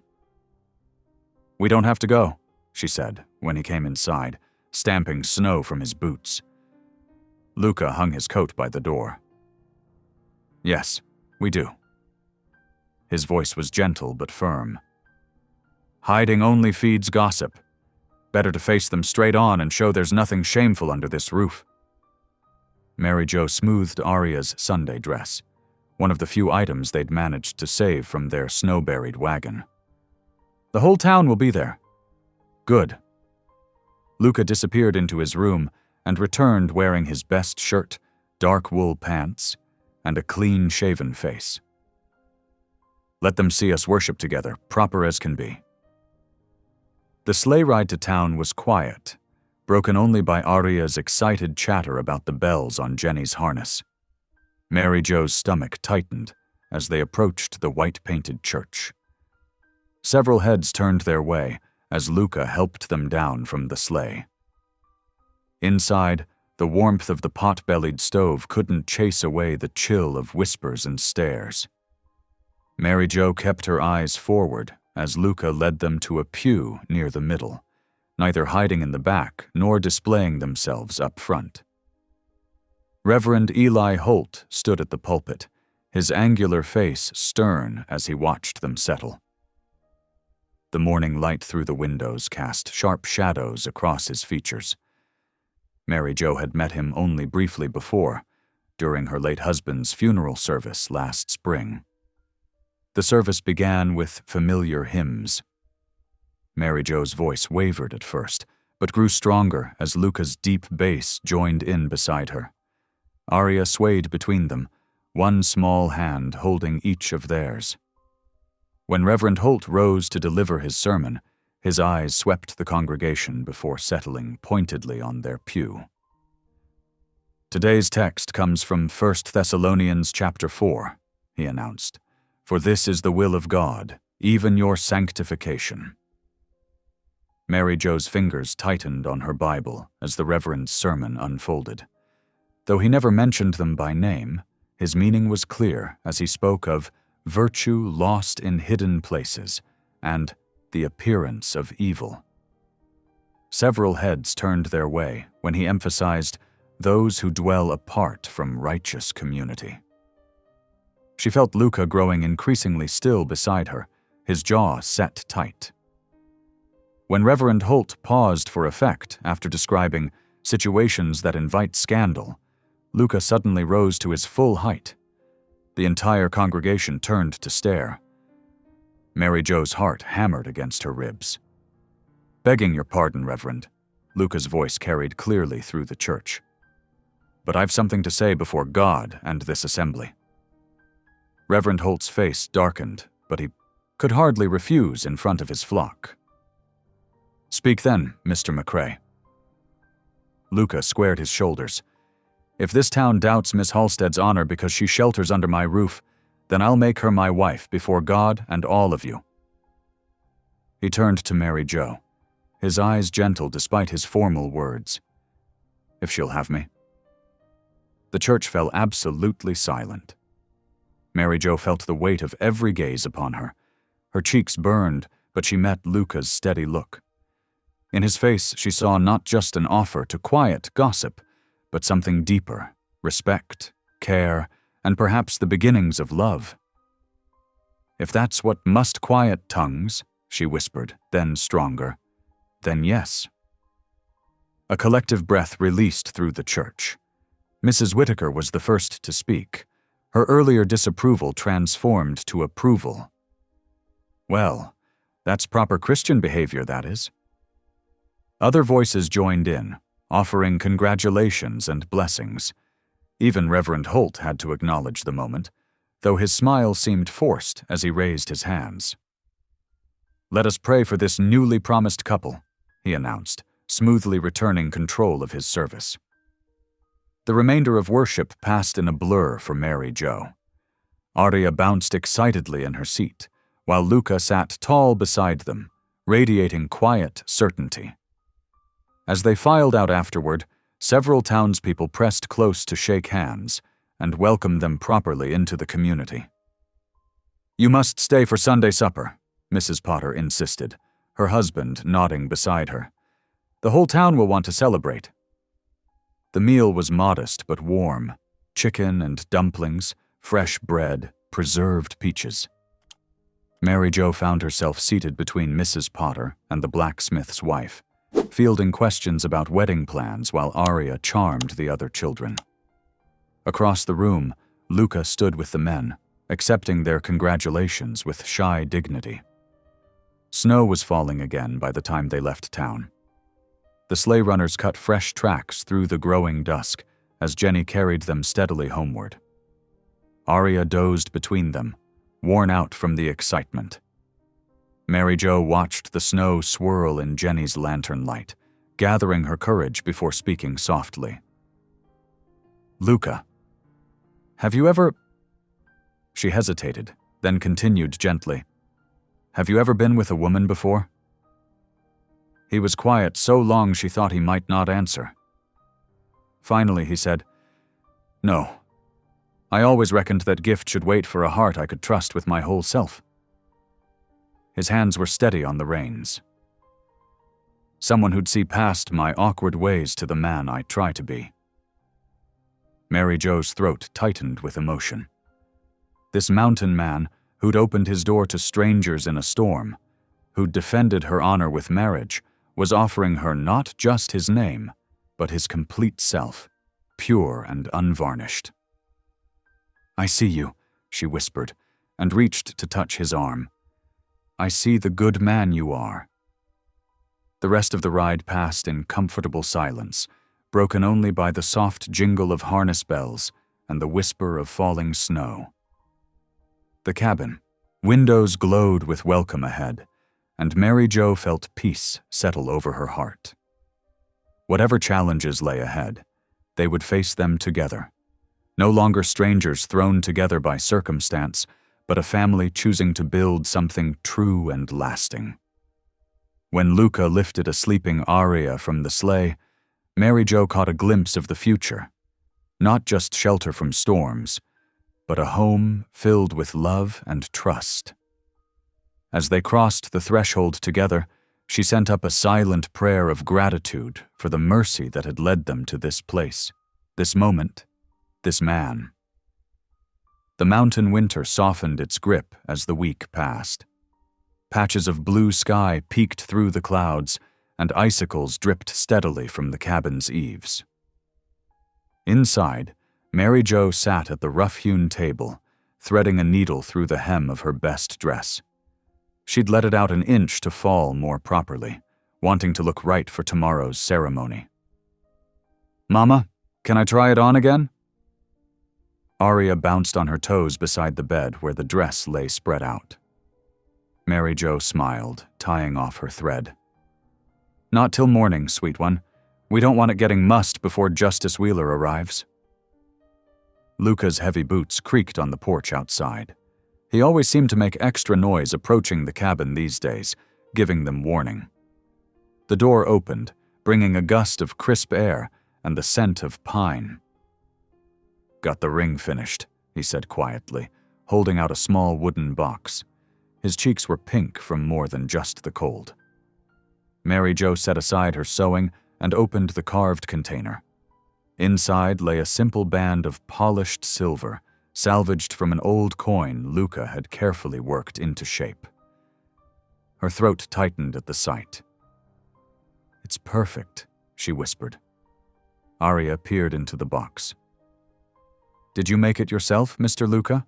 "We don't have to go," she said when he came inside, stamping snow from his boots. Luca hung his coat by the door. Yes, we do. His voice was gentle but firm. Hiding only feeds gossip. Better to face them straight on and show there's nothing shameful under this roof. Mary Jo smoothed Aria's Sunday dress, one of the few items they'd managed to save from their snow-buried wagon. The whole town will be there. Good. Luca disappeared into his room and returned wearing his best shirt, dark wool pants, and a clean-shaven face. Let them see us worship together, proper as can be. The sleigh ride to town was quiet, broken only by Aria's excited chatter about the bells on Jenny's harness. Mary Jo's stomach tightened as they approached the white-painted church. Several heads turned their way as Luca helped them down from the sleigh. Inside, the warmth of the pot-bellied stove couldn't chase away the chill of whispers and stares. Mary Jo kept her eyes forward as Luca led them to a pew near the middle, neither hiding in the back nor displaying themselves up front. Reverend Eli Holt stood at the pulpit, his angular face stern as he watched them settle. The morning light through the windows cast sharp shadows across his features. Mary Jo had met him only briefly before, during her late husband's funeral service last spring. The service began with familiar hymns. Mary Jo's voice wavered at first, but grew stronger as Luca's deep bass joined in beside her. Aria swayed between them, one small hand holding each of theirs. When Reverend Holt rose to deliver his sermon, his eyes swept the congregation before settling pointedly on their pew. Today's text comes from 1 Thessalonians chapter 4, he announced. For this is the will of God, even your sanctification. Mary Jo's fingers tightened on her Bible as the Reverend's sermon unfolded. Though he never mentioned them by name, his meaning was clear as he spoke of virtue lost in hidden places and the appearance of evil. Several heads turned their way when he emphasized those who dwell apart from righteous community. She felt Luca growing increasingly still beside her, his jaw set tight. When Reverend Holt paused for effect after describing situations that invite scandal, Luca suddenly rose to his full height. The entire congregation turned to stare. Mary Jo's heart hammered against her ribs. Begging your pardon, Reverend, Luca's voice carried clearly through the church. But I've something to say before God and this assembly. Reverend Holt's face darkened, but he could hardly refuse in front of his flock. Speak then, Mr. McCrae. Luca squared his shoulders. If this town doubts Miss Halstead's honor because she shelters under my roof, then I'll make her my wife before God and all of you. He turned to Mary Jo, his eyes gentle despite his formal words. If she'll have me. The church fell absolutely silent. Mary Jo felt the weight of every gaze upon her. Her cheeks burned, but she met Luca's steady look. In his face, she saw not just an offer to quiet gossip, but something deeper, respect, care, and perhaps the beginnings of love. If that's what must quiet tongues, she whispered, then stronger, then yes. A collective breath released through the church. Mrs. Whitaker was the first to speak. Her earlier disapproval transformed to approval. Well, that's proper Christian behavior, that is. Other voices joined in, offering congratulations and blessings. Even Reverend Holt had to acknowledge the moment, though his smile seemed forced as he raised his hands. Let us pray for this newly promised couple, he announced, smoothly returning control of his service. The remainder of worship passed in a blur for Mary Jo. Aria bounced excitedly in her seat, while Luca sat tall beside them, radiating quiet certainty. As they filed out afterward, several townspeople pressed close to shake hands and welcome them properly into the community. You must stay for Sunday supper, Mrs. Potter insisted, her husband nodding beside her. The whole town will want to celebrate. The meal was modest but warm: chicken and dumplings, fresh bread, preserved peaches. Mary Jo found herself seated between Mrs. Potter and the blacksmith's wife, fielding questions about wedding plans while Arya charmed the other children. Across the room, Luca stood with the men, accepting their congratulations with shy dignity. Snow was falling again by the time they left town. The sleigh runners cut fresh tracks through the growing dusk as Jenny carried them steadily homeward. Arya dozed between them, worn out from the excitement. Mary Jo watched the snow swirl in Jenny's lantern light, gathering her courage before speaking softly. "Luca, have you ever—" She hesitated, then continued gently. "Have you ever been with a woman before?" He was quiet so long she thought he might not answer. Finally, he said, "No. I always reckoned that gift should wait for a heart I could trust with my whole self." His hands were steady on the reins. "Someone who'd see past my awkward ways to the man I try to be." Mary Jo's throat tightened with emotion. This mountain man, who'd opened his door to strangers in a storm, who'd defended her honor with marriage, was offering her not just his name, but his complete self, pure and unvarnished. "I see you," she whispered, and reached to touch his arm. "I see the good man you are." The rest of the ride passed in comfortable silence, broken only by the soft jingle of harness bells and the whisper of falling snow. The cabin. Windows glowed with welcome ahead, and Mary Jo felt peace settle over her heart. Whatever challenges lay ahead, they would face them together. No longer strangers thrown together by circumstance, but a family choosing to build something true and lasting. When Luca lifted a sleeping Arya from the sleigh, Mary Jo caught a glimpse of the future. Not just shelter from storms, but a home filled with love and trust. As they crossed the threshold together, she sent up a silent prayer of gratitude for the mercy that had led them to this place, this moment, this man. The mountain winter softened its grip as the week passed. Patches of blue sky peeked through the clouds, and icicles dripped steadily from the cabin's eaves. Inside, Mary Jo sat at the rough-hewn table, threading a needle through the hem of her best dress. She'd let it out an inch to fall more properly, wanting to look right for tomorrow's ceremony. "Mama, can I try it on again?" Arya bounced on her toes beside the bed where the dress lay spread out. Mary Jo smiled, tying off her thread. "Not till morning, sweet one. We don't want it getting mussed before Justice Wheeler arrives." Luca's heavy boots creaked on the porch outside. He always seemed to make extra noise approaching the cabin these days, giving them warning. The door opened, bringing a gust of crisp air and the scent of pine. "Got the ring finished," he said quietly, holding out a small wooden box. His cheeks were pink from more than just the cold. Mary Jo set aside her sewing and opened the carved container. Inside lay a simple band of polished silver, salvaged from an old coin Luca had carefully worked into shape. Her throat tightened at the sight. "It's perfect," she whispered. Arya peered into the box. "Did you make it yourself, Mr. Luca?"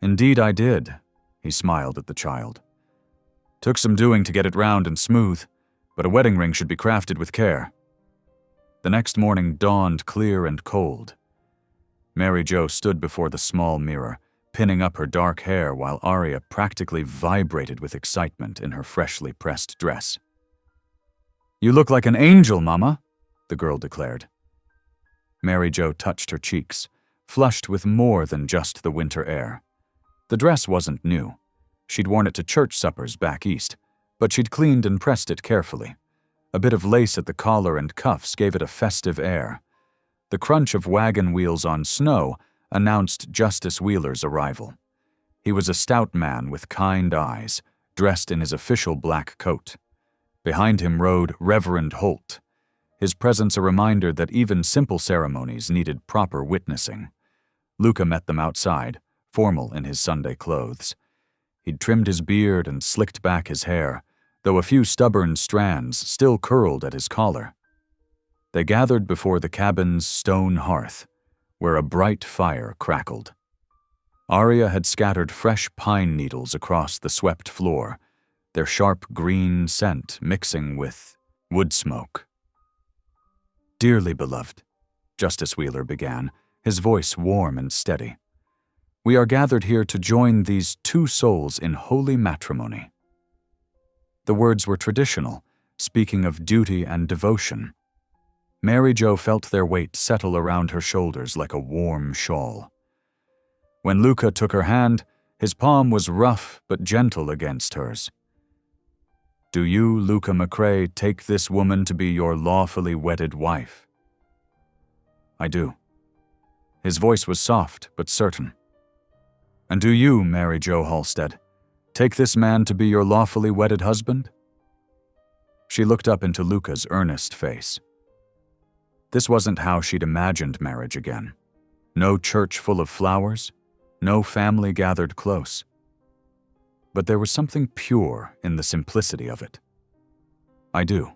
"Indeed I did," he smiled at the child. "Took some doing to get it round and smooth, but a wedding ring should be crafted with care." The next morning dawned clear and cold. Mary Jo stood before the small mirror, pinning up her dark hair while Arya practically vibrated with excitement in her freshly pressed dress. "You look like an angel, Mama," the girl declared. Mary Jo touched her cheeks, flushed with more than just the winter air. The dress wasn't new. She'd worn it to church suppers back east, but she'd cleaned and pressed it carefully. A bit of lace at the collar and cuffs gave it a festive air. The crunch of wagon wheels on snow announced Justice Wheeler's arrival. He was a stout man with kind eyes, dressed in his official black coat. Behind him rode Reverend Holt. his presence a reminder that even simple ceremonies needed proper witnessing. Luca met them outside, formal in his Sunday clothes. He'd trimmed his beard and slicked back his hair, though a few stubborn strands still curled at his collar. They gathered before the cabin's stone hearth, where a bright fire crackled. Arya had scattered fresh pine needles across the swept floor, their sharp green scent mixing with wood smoke. "Dearly beloved," Justice Wheeler began, his voice warm and steady, "we are gathered here to join these two souls in holy matrimony." The words were traditional, speaking of duty and devotion. Mary Jo felt their weight settle around her shoulders like a warm shawl. When Luca took her hand, his palm was rough but gentle against hers. "Do you, Luca McCrae, take this woman to be your lawfully wedded wife?" "I do." His voice was soft but certain. "And do you, Mary Jo Halstead, take this man to be your lawfully wedded husband?" She looked up into Luca's earnest face. This wasn't how she'd imagined marriage again. No church full of flowers, no family gathered close. But there was something pure in the simplicity of it. "I do."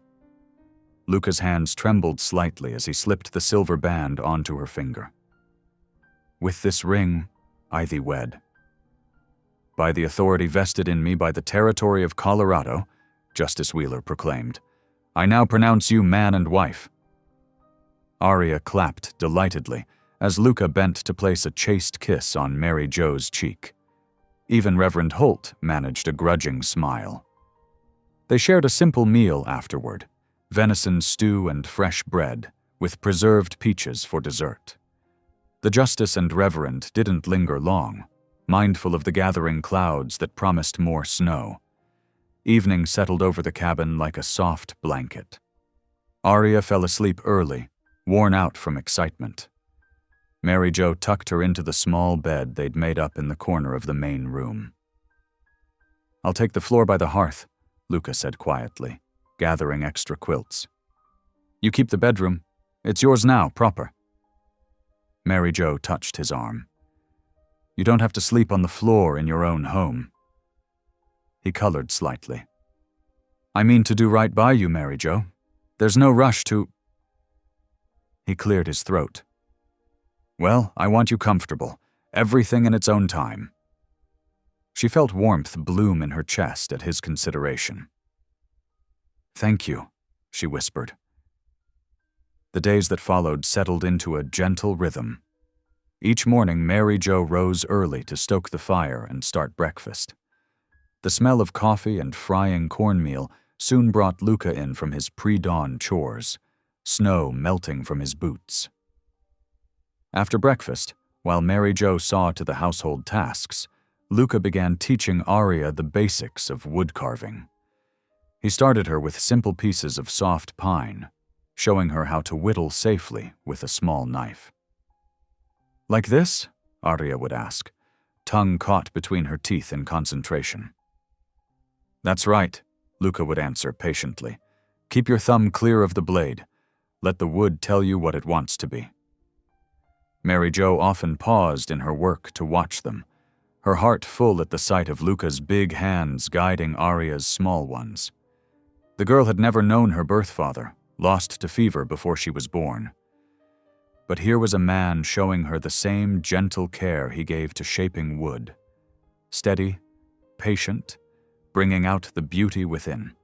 Luca's hands trembled slightly as he slipped the silver band onto her finger. "With this ring, I thee wed. By the authority vested in me by the territory of Colorado," Justice Wheeler proclaimed, "I now pronounce you man and wife." Arya clapped delightedly as Luca bent to place a chaste kiss on Mary Jo's cheek. Even Reverend Holt managed a grudging smile. They shared a simple meal afterward, venison stew and fresh bread, with preserved peaches for dessert. The Justice and Reverend didn't linger long, mindful of the gathering clouds that promised more snow. Evening settled over the cabin like a soft blanket. Arya fell asleep early, worn out from excitement. Mary Jo tucked her into the small bed they'd made up in the corner of the main room. "I'll take the floor by the hearth," Luca said quietly, gathering extra quilts. "You keep the bedroom. It's yours now, proper." Mary Jo touched his arm. "You don't have to sleep on the floor in your own home." He colored slightly. "I mean to do right by you, Mary Jo. There's no rush to—" He cleared his throat. "Well, I want you comfortable. Everything in its own time." She felt warmth bloom in her chest at his consideration. "Thank you," she whispered. The days that followed settled into a gentle rhythm. Each morning, Mary Jo rose early to stoke the fire and start breakfast. The smell of coffee and frying cornmeal soon brought Luca in from his pre-dawn chores, snow melting from his boots. After breakfast, while Mary Jo saw to the household tasks, Luca began teaching Arya the basics of wood carving. He started her with simple pieces of soft pine, showing her how to whittle safely with a small knife. "Like this?" Arya would ask, tongue caught between her teeth in concentration. "That's right," Luca would answer patiently. "Keep your thumb clear of the blade. Let the wood tell you what it wants to be." Mary Jo often paused in her work to watch them, her heart full at the sight of Luca's big hands guiding Arya's small ones. The girl had never known her birth father, lost to fever before she was born. But here was a man showing her the same gentle care he gave to shaping wood. Steady, patient, bringing out the beauty within.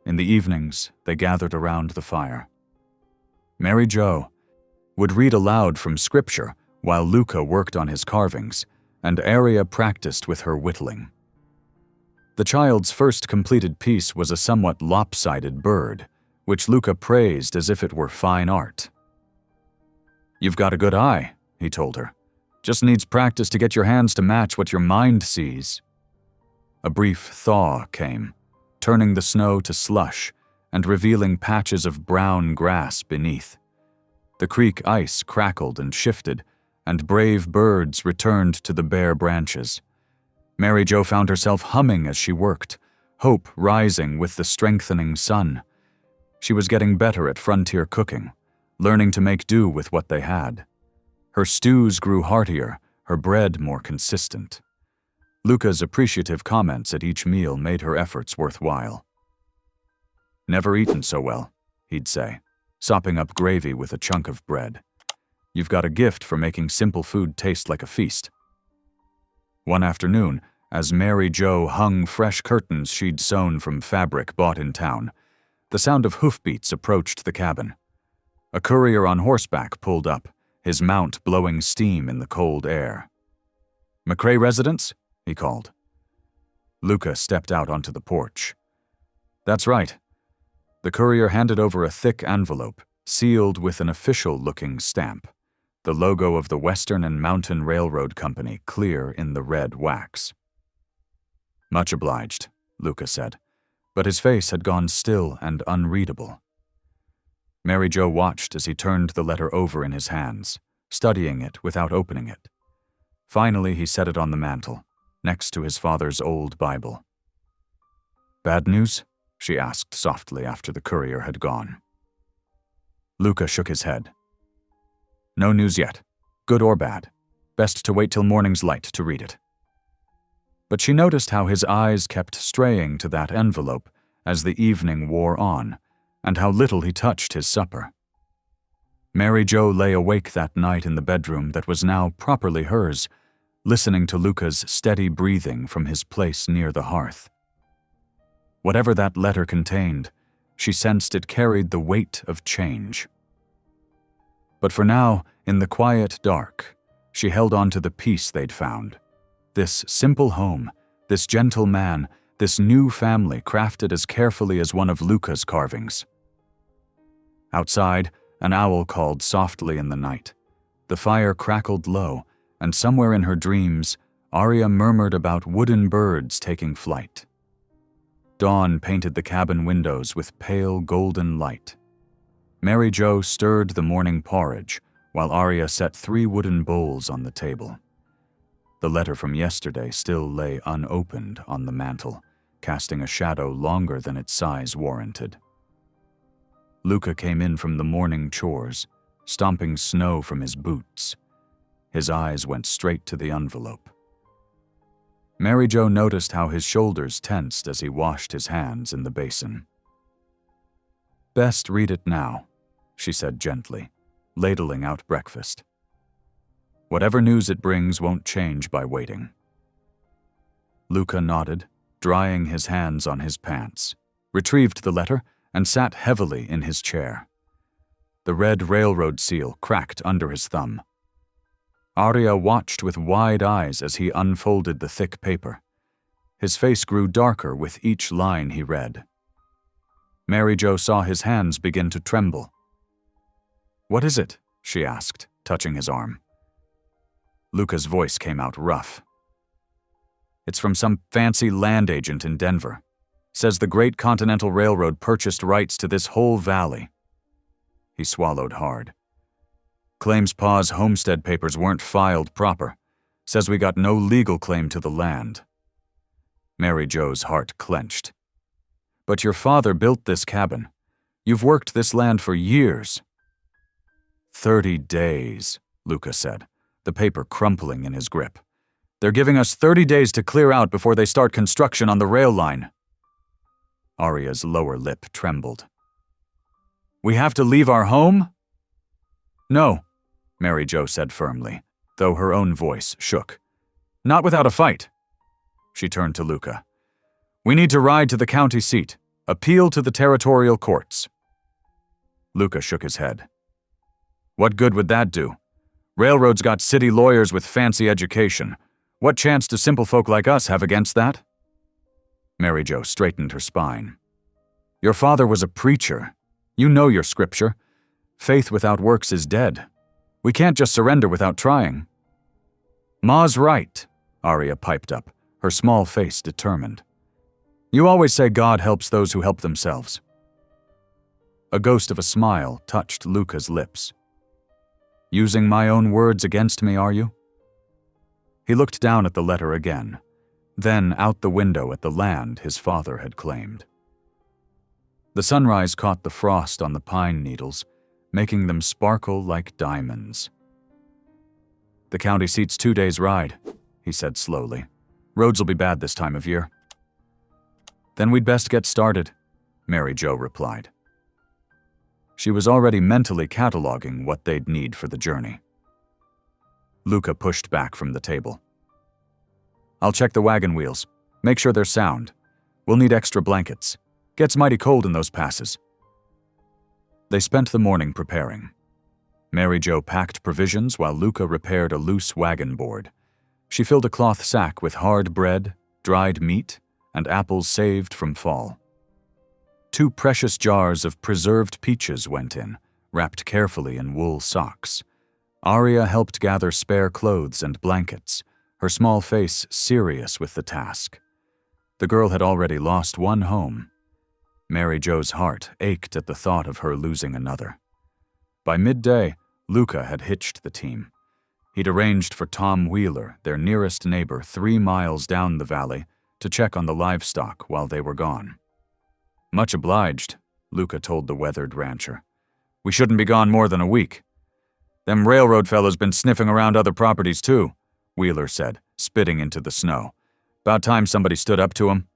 In the evenings, they gathered around the fire. Mary Jo would read aloud from scripture while Luca worked on his carvings, and Arya practiced with her whittling. The child's first completed piece was a somewhat lopsided bird, which Luca praised as if it were fine art. "You've got a good eye," he told her. "Just needs practice to get your hands to match what your mind sees." A brief thaw came, turning the snow to slush and revealing patches of brown grass beneath. The creek ice crackled and shifted, and brave birds returned to the bare branches. Mary Jo found herself humming as she worked, hope rising with the strengthening sun. She was getting better at frontier cooking, learning to make do with what they had. Her stews grew heartier, her bread more consistent. Luca's appreciative comments at each meal made her efforts worthwhile. "Never eaten so well," he'd say, sopping up gravy with a chunk of bread. "You've got a gift for making simple food taste like a feast." One afternoon, as Mary Jo hung fresh curtains she'd sewn from fabric bought in town, the sound of hoofbeats approached the cabin. A courier on horseback pulled up, his mount blowing steam in the cold air. "McCrae residence?" he called. Luca stepped out onto the porch. "That's right." The courier handed over a thick envelope, sealed with an official-looking stamp, the logo of the Western and Mountain Railroad Company clear in the red wax. "Much obliged," Luca said, but his face had gone still and unreadable. Mary Jo watched as he turned the letter over in his hands, studying it without opening it. Finally, he set it on the mantel, next to his father's old Bible. "Bad news?" she asked softly after the courier had gone. Luca shook his head. "No news yet, good or bad. Best to wait till morning's light to read it." But she noticed how his eyes kept straying to that envelope as the evening wore on, and how little he touched his supper. Mary Jo lay awake that night in the bedroom that was now properly hers, listening to Luca's steady breathing from his place near the hearth. Whatever that letter contained, she sensed it carried the weight of change. But for now, in the quiet dark, she held on to the peace they'd found. This simple home, this gentle man, this new family crafted as carefully as one of Luca's carvings. Outside, an owl called softly in the night. The fire crackled low, and somewhere in her dreams, Arya murmured about wooden birds taking flight. Dawn painted the cabin windows with pale golden light. Mary Jo stirred the morning porridge, while Arya set 3 wooden bowls on the table. The letter from yesterday still lay unopened on the mantel, casting a shadow longer than its size warranted. Luca came in from the morning chores, stomping snow from his boots. His eyes went straight to the envelope. Mary Jo noticed how his shoulders tensed as he washed his hands in the basin. "Best read it now," she said gently, ladling out breakfast. "Whatever news it brings won't change by waiting." Luca nodded, drying his hands on his pants, retrieved the letter, and sat heavily in his chair. The red railroad seal cracked under his thumb. Arya watched with wide eyes as he unfolded the thick paper. His face grew darker with each line he read. Mary Jo saw his hands begin to tremble. "What is it?" she asked, touching his arm. Luca's voice came out rough. "It's from some fancy land agent in Denver. Says the Great Continental Railroad purchased rights to this whole valley." He swallowed hard. "Claims Pa's homestead papers weren't filed proper. Says we got no legal claim to the land." Mary Jo's heart clenched. "But your father built this cabin. You've worked this land for years." 30 days, Luca said, the paper crumpling in his grip. "They're giving us 30 days to clear out before they start construction on the rail line." Arya's lower lip trembled. "We have to leave our home?" "No," Mary Jo said firmly, though her own voice shook. "Not without a fight." She turned to Luca. "We need to ride to the county seat. Appeal to the territorial courts." Luca shook his head. "What good would that do? Railroads got city lawyers with fancy education. What chance do simple folk like us have against that?" Mary Jo straightened her spine. "Your father was a preacher. You know your scripture. Faith without works is dead. We can't just surrender without trying." "Ma's right," Arya piped up, her small face determined. "You always say God helps those who help themselves." A ghost of a smile touched Luca's lips. "Using my own words against me, are you?" He looked down at the letter again, then out the window at the land his father had claimed. The sunrise caught the frost on the pine needles, making them sparkle like diamonds. "The county seat's 2 days' ride," he said slowly. "Roads'll be bad this time of year." "Then we'd best get started," Mary Jo replied. She was already mentally cataloging what they'd need for the journey. Luca pushed back from the table. "I'll check the wagon wheels. Make sure they're sound. We'll need extra blankets. Gets mighty cold in those passes." They spent the morning preparing. Mary Jo packed provisions while Luca repaired a loose wagon board. She filled a cloth sack with hard bread, dried meat, and apples saved from fall. 2 precious jars of preserved peaches went in, wrapped carefully in wool socks. Arya helped gather spare clothes and blankets, her small face serious with the task. The girl had already lost one home. Mary Jo's heart ached at the thought of her losing another. By midday, Luca had hitched the team. He'd arranged for Tom Wheeler, their nearest neighbor 3 miles down the valley, to check on the livestock while they were gone. "Much obliged," Luca told the weathered rancher. "We shouldn't be gone more than a week." "Them railroad fellows been sniffing around other properties too," Wheeler said, spitting into the snow. "About time somebody stood up to 'em."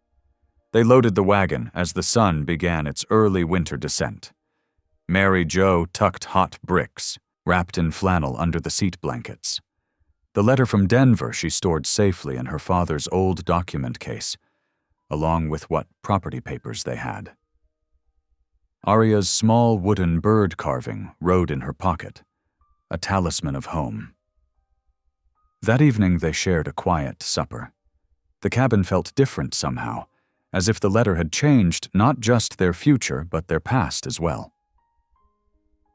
They loaded the wagon as the sun began its early winter descent. Mary Jo tucked hot bricks, wrapped in flannel under the seat blankets. The letter from Denver she stored safely in her father's old document case, along with what property papers they had. Arya's small wooden bird carving rode in her pocket, a talisman of home. That evening they shared a quiet supper. The cabin felt different somehow, as if the letter had changed not just their future but their past as well.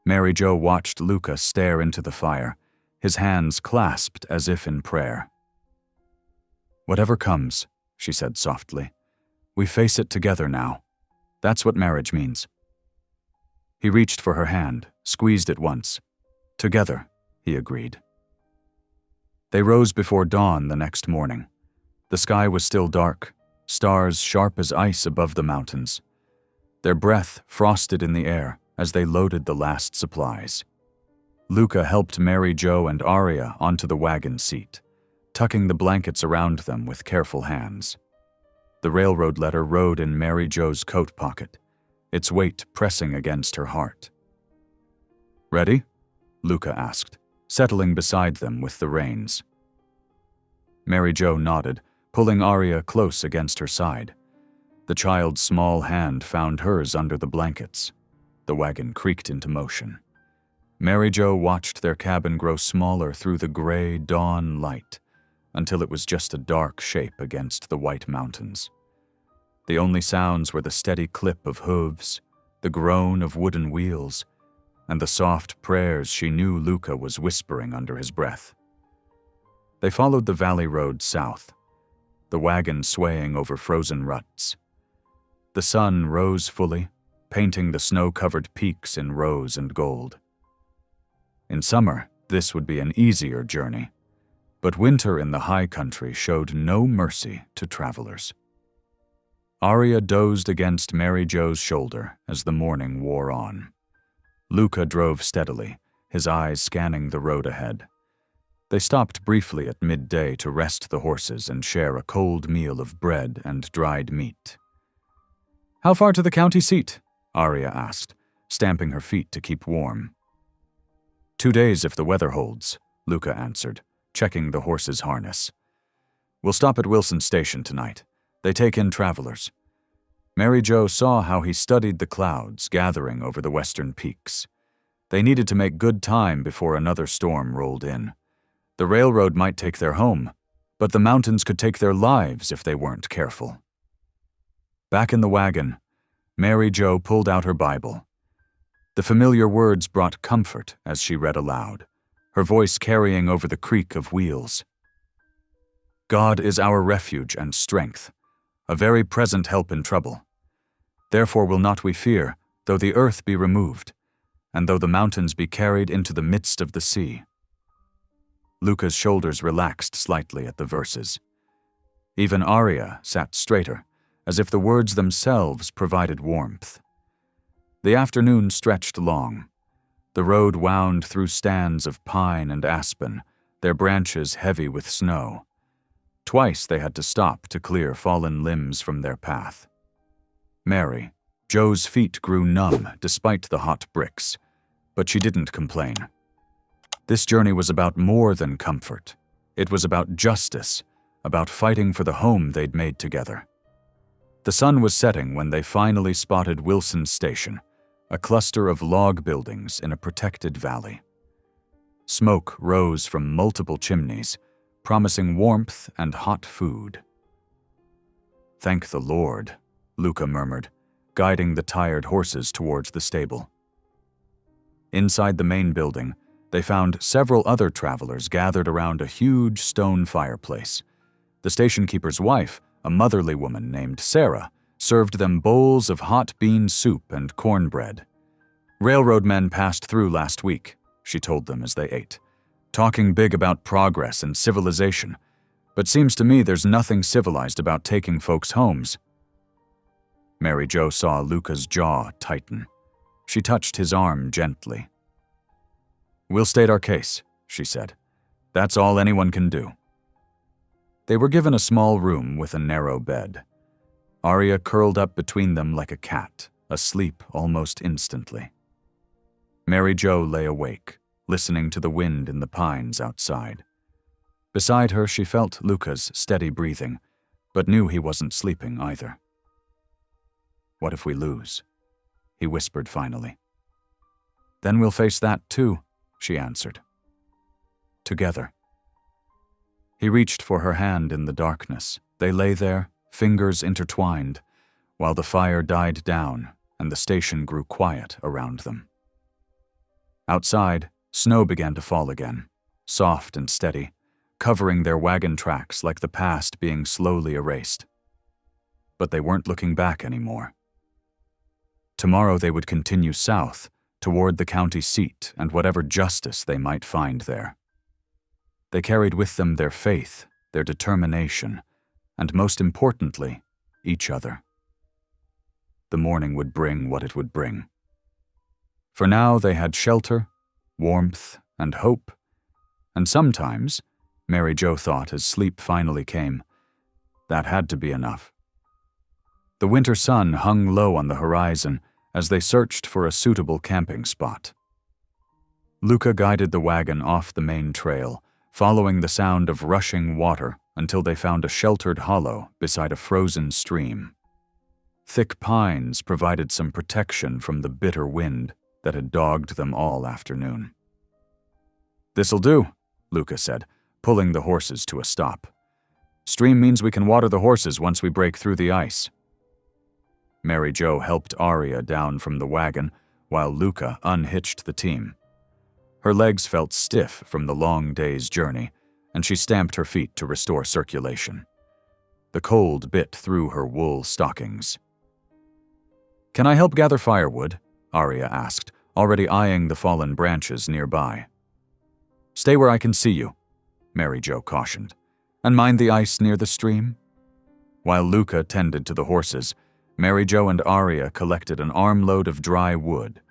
Mary Jo watched Luca stare into the fire, his hands clasped as if in prayer. "Whatever comes," she said softly, "we face it together now. That's what marriage means." He reached for her hand, squeezed it once. "Together," he agreed. They rose before dawn the next morning. The sky was still dark, stars sharp as ice above the mountains. Their breath frosted in the air as they loaded the last supplies. Luca helped Mary Jo and Arya onto the wagon seat, tucking the blankets around them with careful hands. The railroad letter rode in Mary Jo's coat pocket, its weight pressing against her heart. "Ready?" Luca asked, settling beside them with the reins. Mary Jo nodded, pulling Arya close against her side. The child's small hand found hers under the blankets. The wagon creaked into motion. Mary Jo watched their cabin grow smaller through the gray dawn light until it was just a dark shape against the white mountains. The only sounds were the steady clip of hooves, the groan of wooden wheels, and the soft prayers she knew Luca was whispering under his breath. They followed the valley road south, the wagon swaying over frozen ruts. The sun rose fully, painting the snow-covered peaks in rose and gold. In summer, this would be an easier journey, but winter in the high country showed no mercy to travelers. Arya dozed against Mary Jo's shoulder as the morning wore on. Luca drove steadily, his eyes scanning the road ahead. They stopped briefly at midday to rest the horses and share a cold meal of bread and dried meat. "How far to the county seat?" Arya asked, stamping her feet to keep warm. 2 days if the weather holds, Luca answered, checking the horse's harness. "We'll stop at Wilson Station tonight. They take in travelers." Mary Jo saw how he studied the clouds gathering over the western peaks. They needed to make good time before another storm rolled in. The railroad might take their home, but the mountains could take their lives if they weren't careful. Back in the wagon, Mary Jo pulled out her Bible. The familiar words brought comfort as she read aloud, her voice carrying over the creak of wheels. "God is our refuge and strength, a very present help in trouble. Therefore will not we fear, though the earth be removed, and though the mountains be carried into the midst of the sea." Luca's shoulders relaxed slightly at the verses. Even Arya sat straighter, as if the words themselves provided warmth. The afternoon stretched long. The road wound through stands of pine and aspen, their branches heavy with snow. Twice they had to stop to clear fallen limbs from their path. Mary, Joe's feet grew numb despite the hot bricks, but she didn't complain. This journey was about more than comfort. It was about justice, about fighting for the home they'd made together. The sun was setting when they finally spotted Wilson Station, a cluster of log buildings in a protected valley. Smoke rose from multiple chimneys, promising warmth and hot food. "Thank the Lord," Luca murmured, guiding the tired horses towards the stable. Inside the main building, they found several other travelers gathered around a huge stone fireplace. The station keeper's wife, a motherly woman named Sarah, served them bowls of hot bean soup and cornbread. "Railroad men passed through last week," she told them as they ate, "talking big about progress and civilization, but seems to me there's nothing civilized about taking folks' homes." Mary Jo saw Luca's jaw tighten. She touched his arm gently. "We'll state our case," she said. "That's all anyone can do." They were given a small room with a narrow bed. Arya curled up between them like a cat, asleep almost instantly. Mary Jo lay awake, listening to the wind in the pines outside. Beside her, she felt Luca's steady breathing, but knew he wasn't sleeping either. "What if we lose?" he whispered finally. "Then we'll face that too," she answered. "Together." He reached for her hand in the darkness. They lay there, fingers intertwined, while the fire died down and the station grew quiet around them. Outside, snow began to fall again, soft and steady, covering their wagon tracks like the past being slowly erased. But they weren't looking back anymore. Tomorrow they would continue south, toward the county seat and whatever justice they might find there. They carried with them their faith, their determination, and most importantly, each other. The morning would bring what it would bring. For now they had shelter, warmth, and hope, and sometimes, Mary Jo thought as sleep finally came, that had to be enough. The winter sun hung low on the horizon as they searched for a suitable camping spot. Luca guided the wagon off the main trail, following the sound of rushing water until they found a sheltered hollow beside a frozen stream. Thick pines provided some protection from the bitter wind that had dogged them all afternoon. "This'll do," Luca said, pulling the horses to a stop. "Stream means we can water the horses once we break through the ice." Mary Jo helped Arya down from the wagon while Luca unhitched the team. Her legs felt stiff from the long day's journey, and she stamped her feet to restore circulation. The cold bit through her wool stockings. "Can I help gather firewood?" Arya asked, already eyeing the fallen branches nearby. "Stay where I can see you," Mary Jo cautioned, "and mind the ice near the stream." While Luca tended to the horses, Mary Jo and Arya collected an armload of dry wood.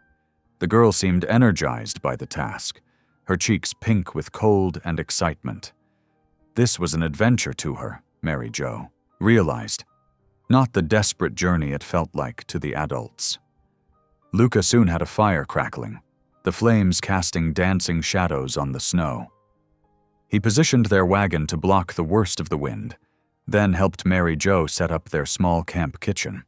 The girl seemed energized by the task, her cheeks pink with cold and excitement. This was an adventure to her, Mary Jo realized, not the desperate journey it felt like to the adults. Luca soon had a fire crackling, the flames casting dancing shadows on the snow. He positioned their wagon to block the worst of the wind, then helped Mary Jo set up their small camp kitchen.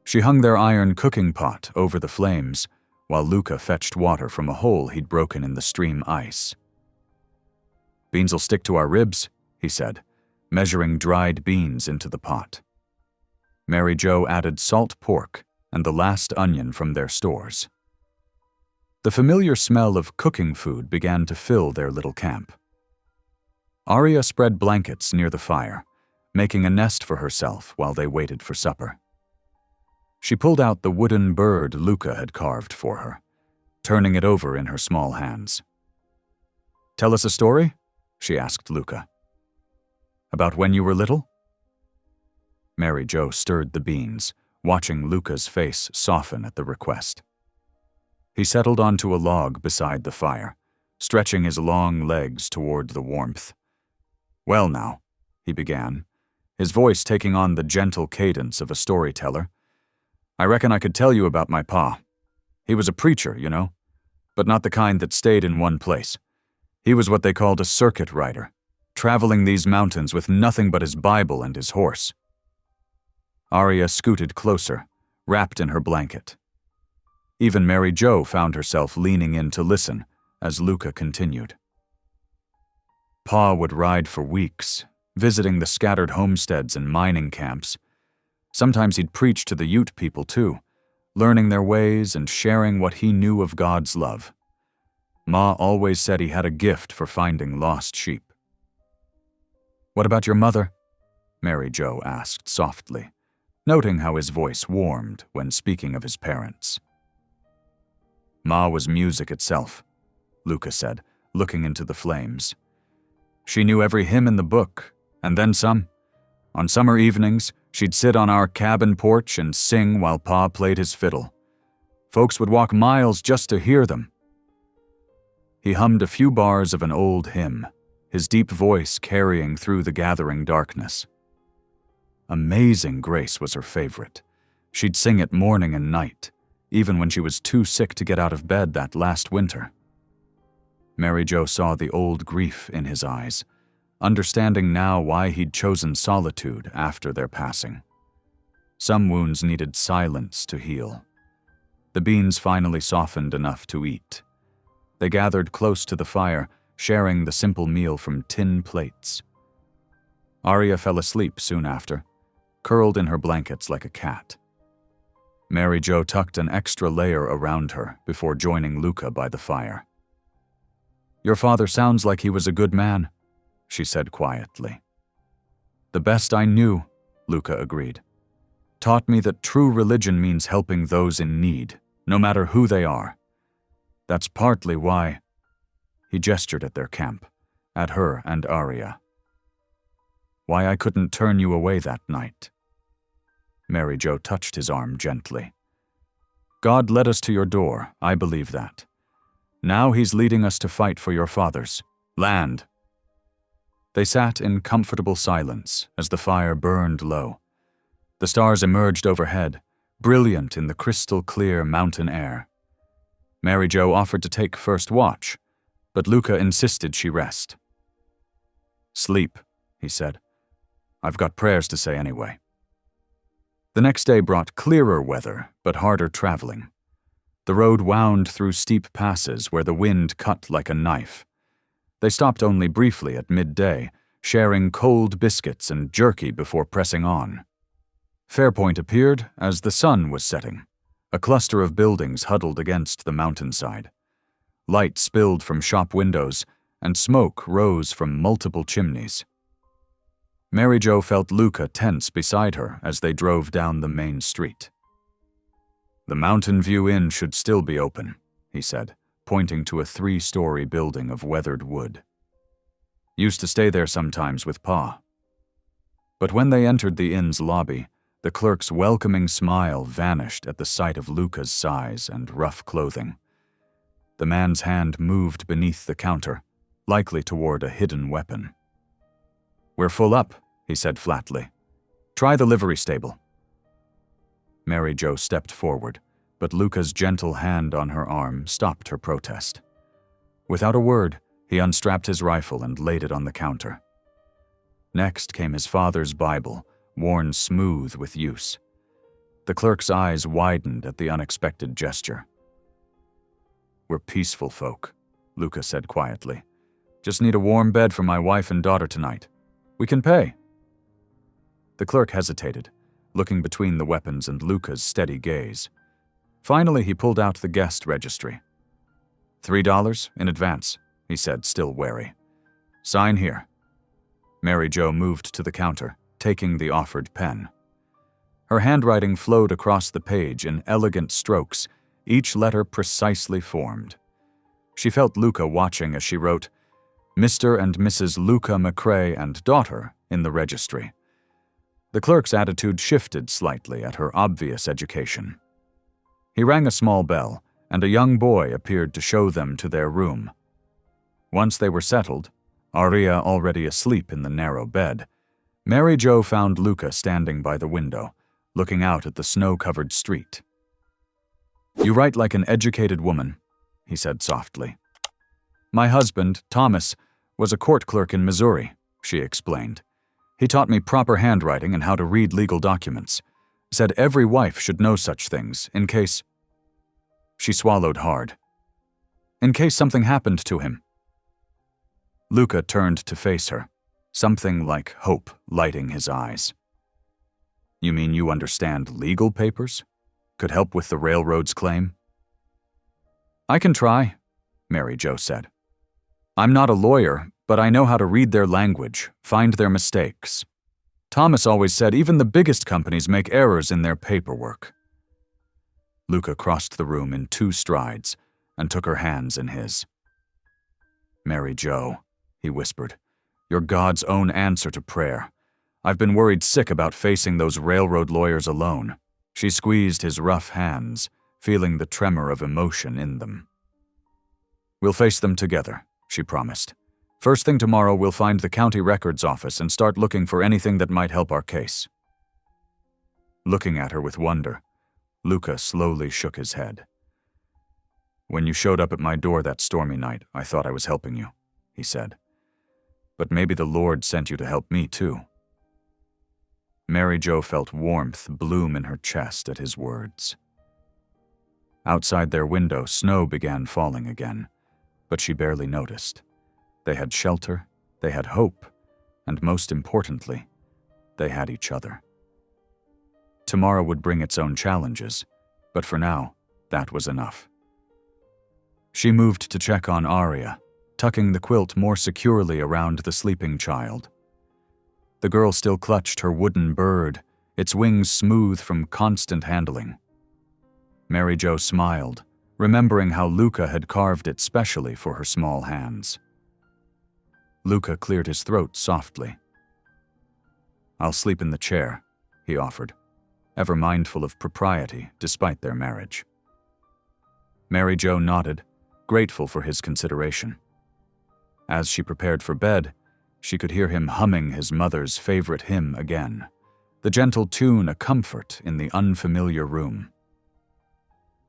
She hung their iron cooking pot over the flames, while Luca fetched water from a hole he'd broken in the stream ice. "Beans'll stick to our ribs," he said, measuring dried beans into the pot. Mary Jo added salt pork and the last onion from their stores. The familiar smell of cooking food began to fill their little camp. Arya spread blankets near the fire, making a nest for herself while they waited for supper. She pulled out the wooden bird Luca had carved for her, turning it over in her small hands. "Tell us a story?" she asked Luca. "About when you were little?" Mary Jo stirred the beans, watching Luca's face soften at the request. He settled onto a log beside the fire, stretching his long legs toward the warmth. "Well now," he began, his voice taking on the gentle cadence of a storyteller, "I reckon I could tell you about my pa. He was a preacher, you know, but not the kind that stayed in one place. He was what they called a circuit rider, traveling these mountains with nothing but his Bible and his horse." Arya scooted closer, wrapped in her blanket. Even Mary Jo found herself leaning in to listen as Luca continued. Pa would ride for weeks, visiting the scattered homesteads and mining camps. Sometimes he'd preach to the Ute people too, learning their ways and sharing what he knew of God's love. Ma always said he had a gift for finding lost sheep. "What about your mother?" Mary Jo asked softly, noting how his voice warmed when speaking of his parents. "Ma was music itself," Luca said, looking into the flames. "She knew every hymn in the book, and then some. On summer evenings, she'd sit on our cabin porch and sing while Pa played his fiddle. Folks would walk miles just to hear them." He hummed a few bars of an old hymn, his deep voice carrying through the gathering darkness. Amazing Grace was her favorite. She'd sing it morning and night, even when she was too sick to get out of bed that last winter. Mary Jo saw the old grief in his eyes, understanding now why he'd chosen solitude after their passing. Some wounds needed silence to heal. The beans finally softened enough to eat. They gathered close to the fire, sharing the simple meal from tin plates. Arya fell asleep soon after, curled in her blankets like a cat. Mary Jo tucked an extra layer around her before joining Luca by the fire. "Your father sounds like he was a good man," she said quietly. "The best I knew," Luca agreed. "Taught me that true religion means helping those in need, no matter who they are. That's partly why—" He gestured at their camp, at her and Arya. "Why I couldn't turn you away that night." Mary Jo touched his arm gently. "God led us to your door, I believe that. Now he's leading us to fight for your father's land." They sat in comfortable silence as the fire burned low. The stars emerged overhead, brilliant in the crystal-clear mountain air. Mary Jo offered to take first watch, but Luca insisted she rest. "Sleep," he said. "I've got prayers to say anyway." The next day brought clearer weather, but harder traveling. The road wound through steep passes where the wind cut like a knife. They stopped only briefly at midday, sharing cold biscuits and jerky before pressing on. Fairpoint appeared as the sun was setting, a cluster of buildings huddled against the mountainside. Light spilled from shop windows, and smoke rose from multiple chimneys. Mary Jo felt Luca tense beside her as they drove down the main street. "The Mountain View Inn should still be open," he said, pointing to a 3-story building of weathered wood. "Used to stay there sometimes with Pa." But when they entered the inn's lobby, the clerk's welcoming smile vanished at the sight of Luca's size and rough clothing. The man's hand moved beneath the counter, likely toward a hidden weapon. "We're full up," he said flatly. "Try the livery stable." Mary Jo stepped forward, but Luca's gentle hand on her arm stopped her protest. Without a word, he unstrapped his rifle and laid it on the counter. Next came his father's Bible, worn smooth with use. The clerk's eyes widened at the unexpected gesture. "We're peaceful folk," Luca said quietly. "Just need a warm bed for my wife and daughter tonight. We can pay." The clerk hesitated, looking between the weapons and Luca's steady gaze. Finally, he pulled out the guest registry. $3 in advance, he said, still wary. "Sign here." Mary Jo moved to the counter, taking the offered pen. Her handwriting flowed across the page in elegant strokes, each letter precisely formed. She felt Luca watching as she wrote, "Mr. and Mrs. Luca McCrae and daughter" in the registry. The clerk's attitude shifted slightly at her obvious education. He rang a small bell, and a young boy appeared to show them to their room. Once they were settled, Aria already asleep in the narrow bed, Mary Jo found Luca standing by the window, looking out at the snow-covered street. "You write like an educated woman," he said softly. "My husband, Thomas, was a court clerk in Missouri," she explained. "He taught me proper handwriting and how to read legal documents. Said every wife should know such things, in case—" She swallowed hard. "In case something happened to him." Luca turned to face her, something like hope lighting his eyes. "You mean you understand legal papers? Could help with the railroad's claim?" "I can try," Mary Jo said. "I'm not a lawyer, but I know how to read their language, find their mistakes. Thomas always said even the biggest companies make errors in their paperwork." Luca crossed the room in 2 strides and took her hands in his. "Mary Jo," he whispered, "you're God's own answer to prayer. I've been worried sick about facing those railroad lawyers alone." She squeezed his rough hands, feeling the tremor of emotion in them. "We'll face them together," she promised. "First thing tomorrow, we'll find the county records office and start looking for anything that might help our case." Looking at her with wonder, Luca slowly shook his head. "When you showed up at my door that stormy night, I thought I was helping you," he said. "But maybe the Lord sent you to help me too." Mary Jo felt warmth bloom in her chest at his words. Outside their window, snow began falling again, but she barely noticed. They had shelter, they had hope, and most importantly, they had each other. Tomorrow would bring its own challenges, but for now, that was enough. She moved to check on Aria, tucking the quilt more securely around the sleeping child. The girl still clutched her wooden bird, its wings smooth from constant handling. Mary Jo smiled, remembering how Luca had carved it specially for her small hands. Luca cleared his throat softly. "I'll sleep in the chair," he offered, ever mindful of propriety despite their marriage. Mary Jo nodded, grateful for his consideration. As she prepared for bed, she could hear him humming his mother's favorite hymn again, the gentle tune a comfort in the unfamiliar room.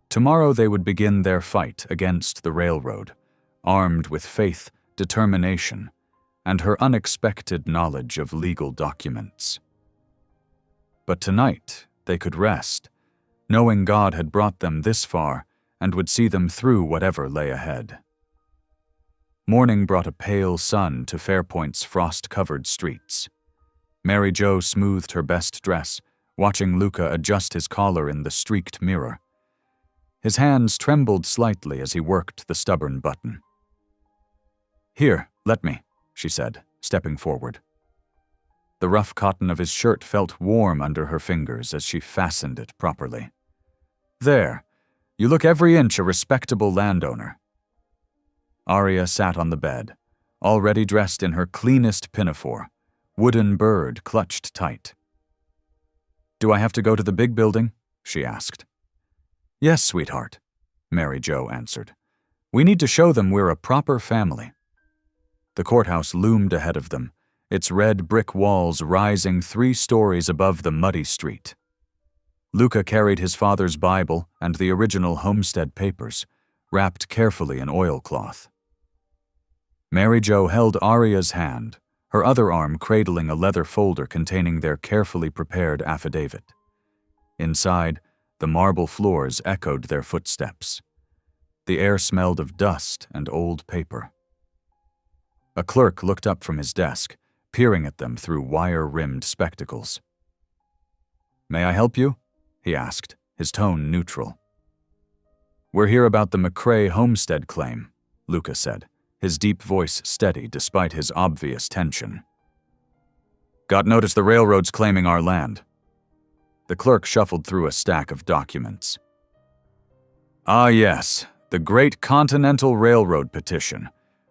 Tomorrow they would begin their fight against the railroad, armed with faith, determination, and her unexpected knowledge of legal documents. But tonight they could rest, knowing God had brought them this far and would see them through whatever lay ahead. Morning brought a pale sun to Fairpoint's frost-covered streets. Mary Jo smoothed her best dress, watching Luca adjust his collar in the streaked mirror. His hands trembled slightly as he worked the stubborn button. "Here, let me," she said, stepping forward. The rough cotton of his shirt felt warm under her fingers as she fastened it properly. "There, you look every inch a respectable landowner." Aria sat on the bed, already dressed in her cleanest pinafore, wooden bird clutched tight. "Do I have to go to the big building?" she asked. "Yes, sweetheart," Mary Jo answered. "We need to show them we're a proper family." The courthouse loomed ahead of them, its red brick walls rising 3 stories above the muddy street. Luca carried his father's Bible and the original homestead papers, wrapped carefully in oilcloth. Mary Jo held Aria's hand, her other arm cradling a leather folder containing their carefully prepared affidavit. Inside, the marble floors echoed their footsteps. The air smelled of dust and old paper. A clerk looked up from his desk, peering at them through wire-rimmed spectacles. "May I help you?" he asked, his tone neutral. "We're here about the McCrae homestead claim," Luca said, his deep voice steady despite his obvious tension. "Got notice the railroad's claiming our land." The clerk shuffled through a stack of documents. "Ah, yes, the Great Continental Railroad petition.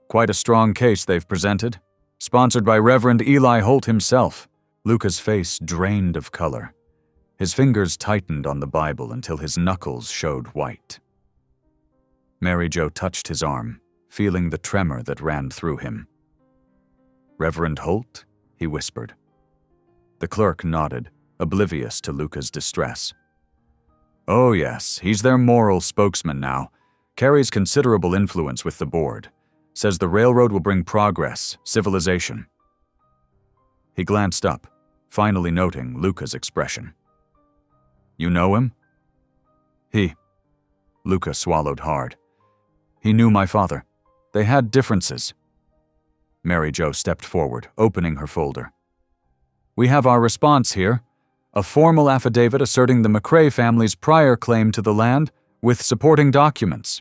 Quite a strong case they've presented. Sponsored by Reverend Eli Holt himself," Luca's face drained of color. His fingers tightened on the Bible until his knuckles showed white. Mary Jo touched his arm, feeling the tremor that ran through him. "Reverend Holt?" he whispered. The clerk nodded, oblivious to Luca's distress. "Oh yes, he's their moral spokesman now. Carries considerable influence with the board. Says the railroad will bring progress, civilization." He glanced up, finally noting Luca's expression. "You know him?" Luca swallowed hard. "He knew my father. They had differences." Mary Jo stepped forward, opening her folder. "We have our response here. A formal affidavit asserting the McCrae family's prior claim to the land, with supporting documents."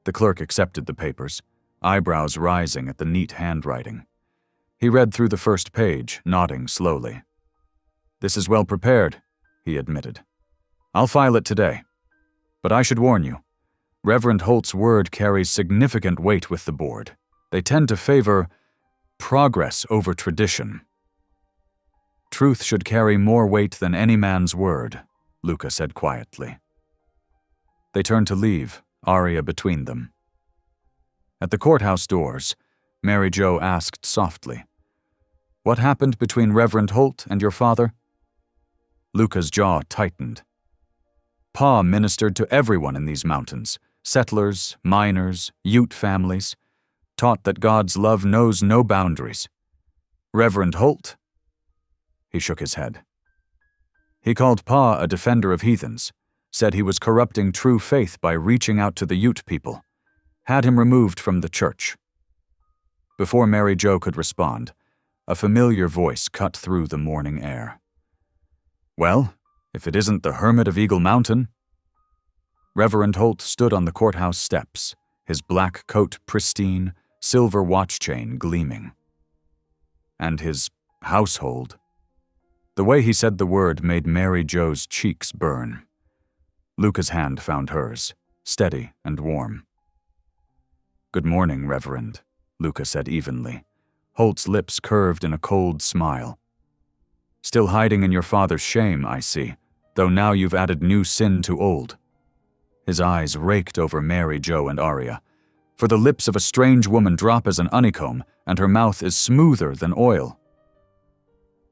The clerk accepted the papers, eyebrows rising at the neat handwriting. He read through the first page, nodding slowly. "This is well prepared," he admitted. "I'll file it today. But I should warn you, Reverend Holt's word carries significant weight with the board. They tend to favor progress over tradition." "Truth should carry more weight than any man's word," Luca said quietly. They turned to leave, Aria between them. At the courthouse doors, Mary Jo asked softly, "What happened between Reverend Holt and your father?" Luca's jaw tightened. "Pa ministered to everyone in these mountains, settlers, miners, Ute families, taught that God's love knows no boundaries. Reverend Holt?" He shook his head. "He called Pa a defender of heathens, said he was corrupting true faith by reaching out to the Ute people, had him removed from the church." Before Mary Jo could respond, a familiar voice cut through the morning air. "Well, if it isn't the hermit of Eagle Mountain." Reverend Holt stood on the courthouse steps, his black coat pristine, silver watch chain gleaming. And his household. The way he said the word made Mary Jo's cheeks burn. Luca's hand found hers, steady and warm. "Good morning, Reverend," Luca said evenly. Holt's lips curved in a cold smile. "Still hiding in your father's shame, I see, though now you've added new sin to old." His eyes raked over Mary Jo and Aria. "For the lips of a strange woman drop as an honeycomb, and her mouth is smoother than oil."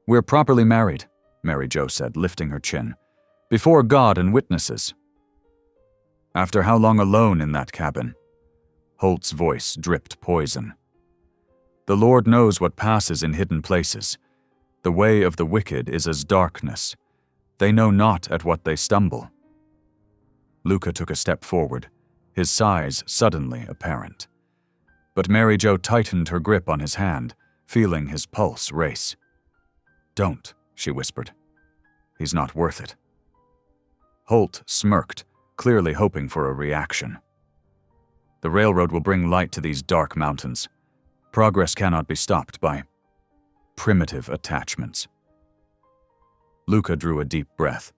"We're properly married," Mary Jo said, lifting her chin, "before God and witnesses." "After how long alone in that cabin?" Holt's voice dripped poison. "The Lord knows what passes in hidden places. The way of the wicked is as darkness. They know not at what they stumble." Luca took a step forward, his size suddenly apparent. But Mary Jo tightened her grip on his hand, feeling his pulse race. "Don't," she whispered. "He's not worth it." Holt smirked, clearly hoping for a reaction. "The railroad will bring light to these dark mountains. Progress cannot be stopped by primitive attachments." Luca drew a deep breath.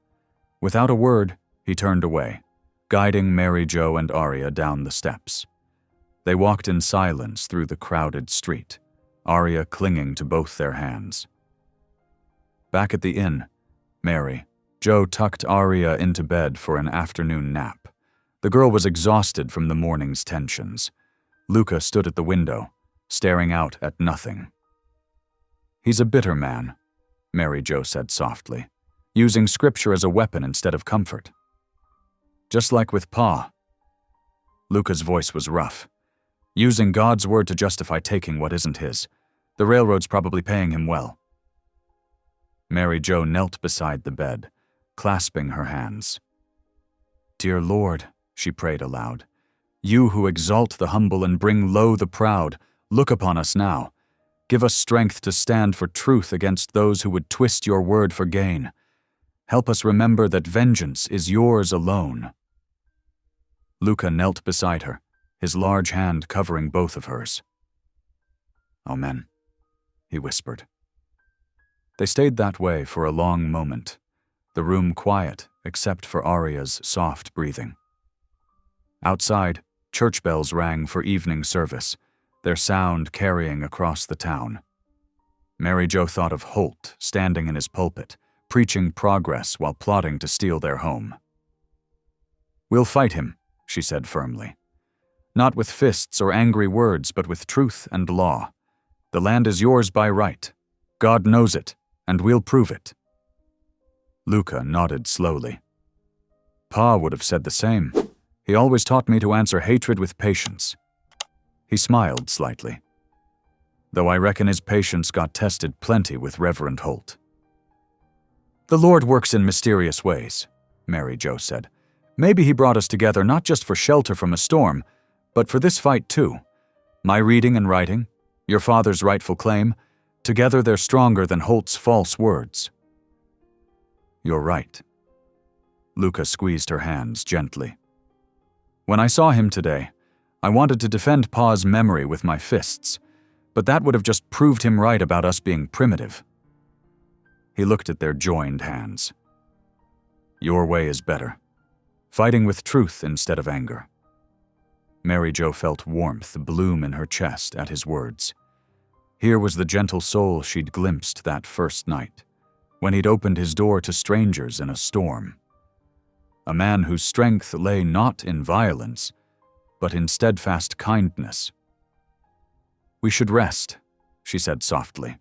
Without a word, he turned away, guiding Mary Jo and Aria down the steps. They walked in silence through the crowded street, Aria clinging to both their hands. Back at the inn, Mary Jo tucked Aria into bed for an afternoon nap. The girl was exhausted from the morning's tensions. Luca stood at the window, staring out at nothing. "He's a bitter man," Mary Jo said softly, "using scripture as a weapon instead of comfort. Just like with Pa." Luca's voice was rough. "Using God's word to justify taking what isn't his. The railroad's probably paying him well." Mary Jo knelt beside the bed, clasping her hands. "Dear Lord," she prayed aloud, "you who exalt the humble and bring low the proud, look upon us now. Give us strength to stand for truth against those who would twist your word for gain. Help us remember that vengeance is yours alone." Luca knelt beside her, his large hand covering both of hers. "Amen," he whispered. They stayed that way for a long moment, the room quiet except for Aria's soft breathing. Outside, church bells rang for evening service, their sound carrying across the town. Mary Jo thought of Holt standing in his pulpit, preaching progress while plotting to steal their home. "We'll fight him," she said firmly. "Not with fists or angry words, but with truth and law. The land is yours by right. God knows it, and we'll prove it." Luca nodded slowly. "Pa would have said the same. He always taught me to answer hatred with patience." He smiled slightly. "Though I reckon his patience got tested plenty with Reverend Holt." "The Lord works in mysterious ways," Mary Jo said. "Maybe he brought us together not just for shelter from a storm, but for this fight too. My reading and writing, your father's rightful claim, together they're stronger than Holt's false words." "You're right." Luca squeezed her hands gently. "When I saw him today, I wanted to defend Pa's memory with my fists, but that would have just proved him right about us being primitive." He looked at their joined hands. "Your way is better. Fighting with truth instead of anger." Mary Jo felt warmth bloom in her chest at his words. Here was the gentle soul she'd glimpsed that first night, when he'd opened his door to strangers in a storm. A man whose strength lay not in violence, but in steadfast kindness. "We should rest," she said softly.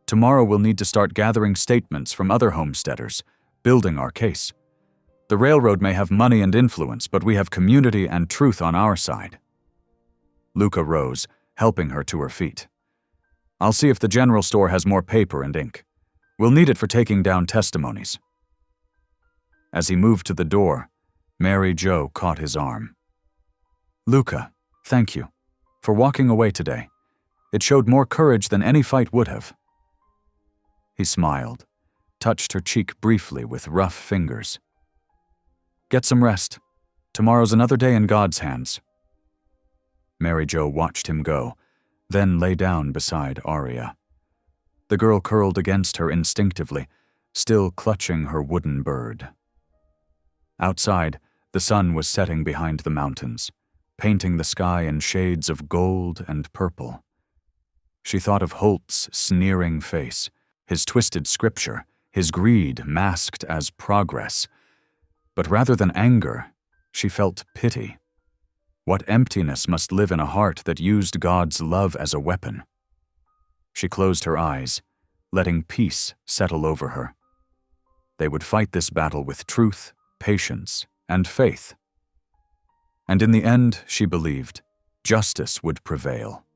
"Tomorrow we'll need to start gathering statements from other homesteaders, building our case. The railroad may have money and influence, but we have community and truth on our side." Luca rose, helping her to her feet. "I'll see if the general store has more paper and ink. We'll need it for taking down testimonies." As he moved to the door, Mary Jo caught his arm. "Luca, thank you for walking away today. It showed more courage than any fight would have." He smiled, touched her cheek briefly with rough fingers. "Get some rest. Tomorrow's another day in God's hands." Mary Jo watched him go, then lay down beside Aria. The girl curled against her instinctively, still clutching her wooden bird. Outside, the sun was setting behind the mountains, painting the sky in shades of gold and purple. She thought of Holt's sneering face, his twisted scripture, his greed masked as progress. But rather than anger, she felt pity. What emptiness must live in a heart that used God's love as a weapon? She closed her eyes, letting peace settle over her. They would fight this battle with truth, patience, and faith. And in the end, she believed, justice would prevail.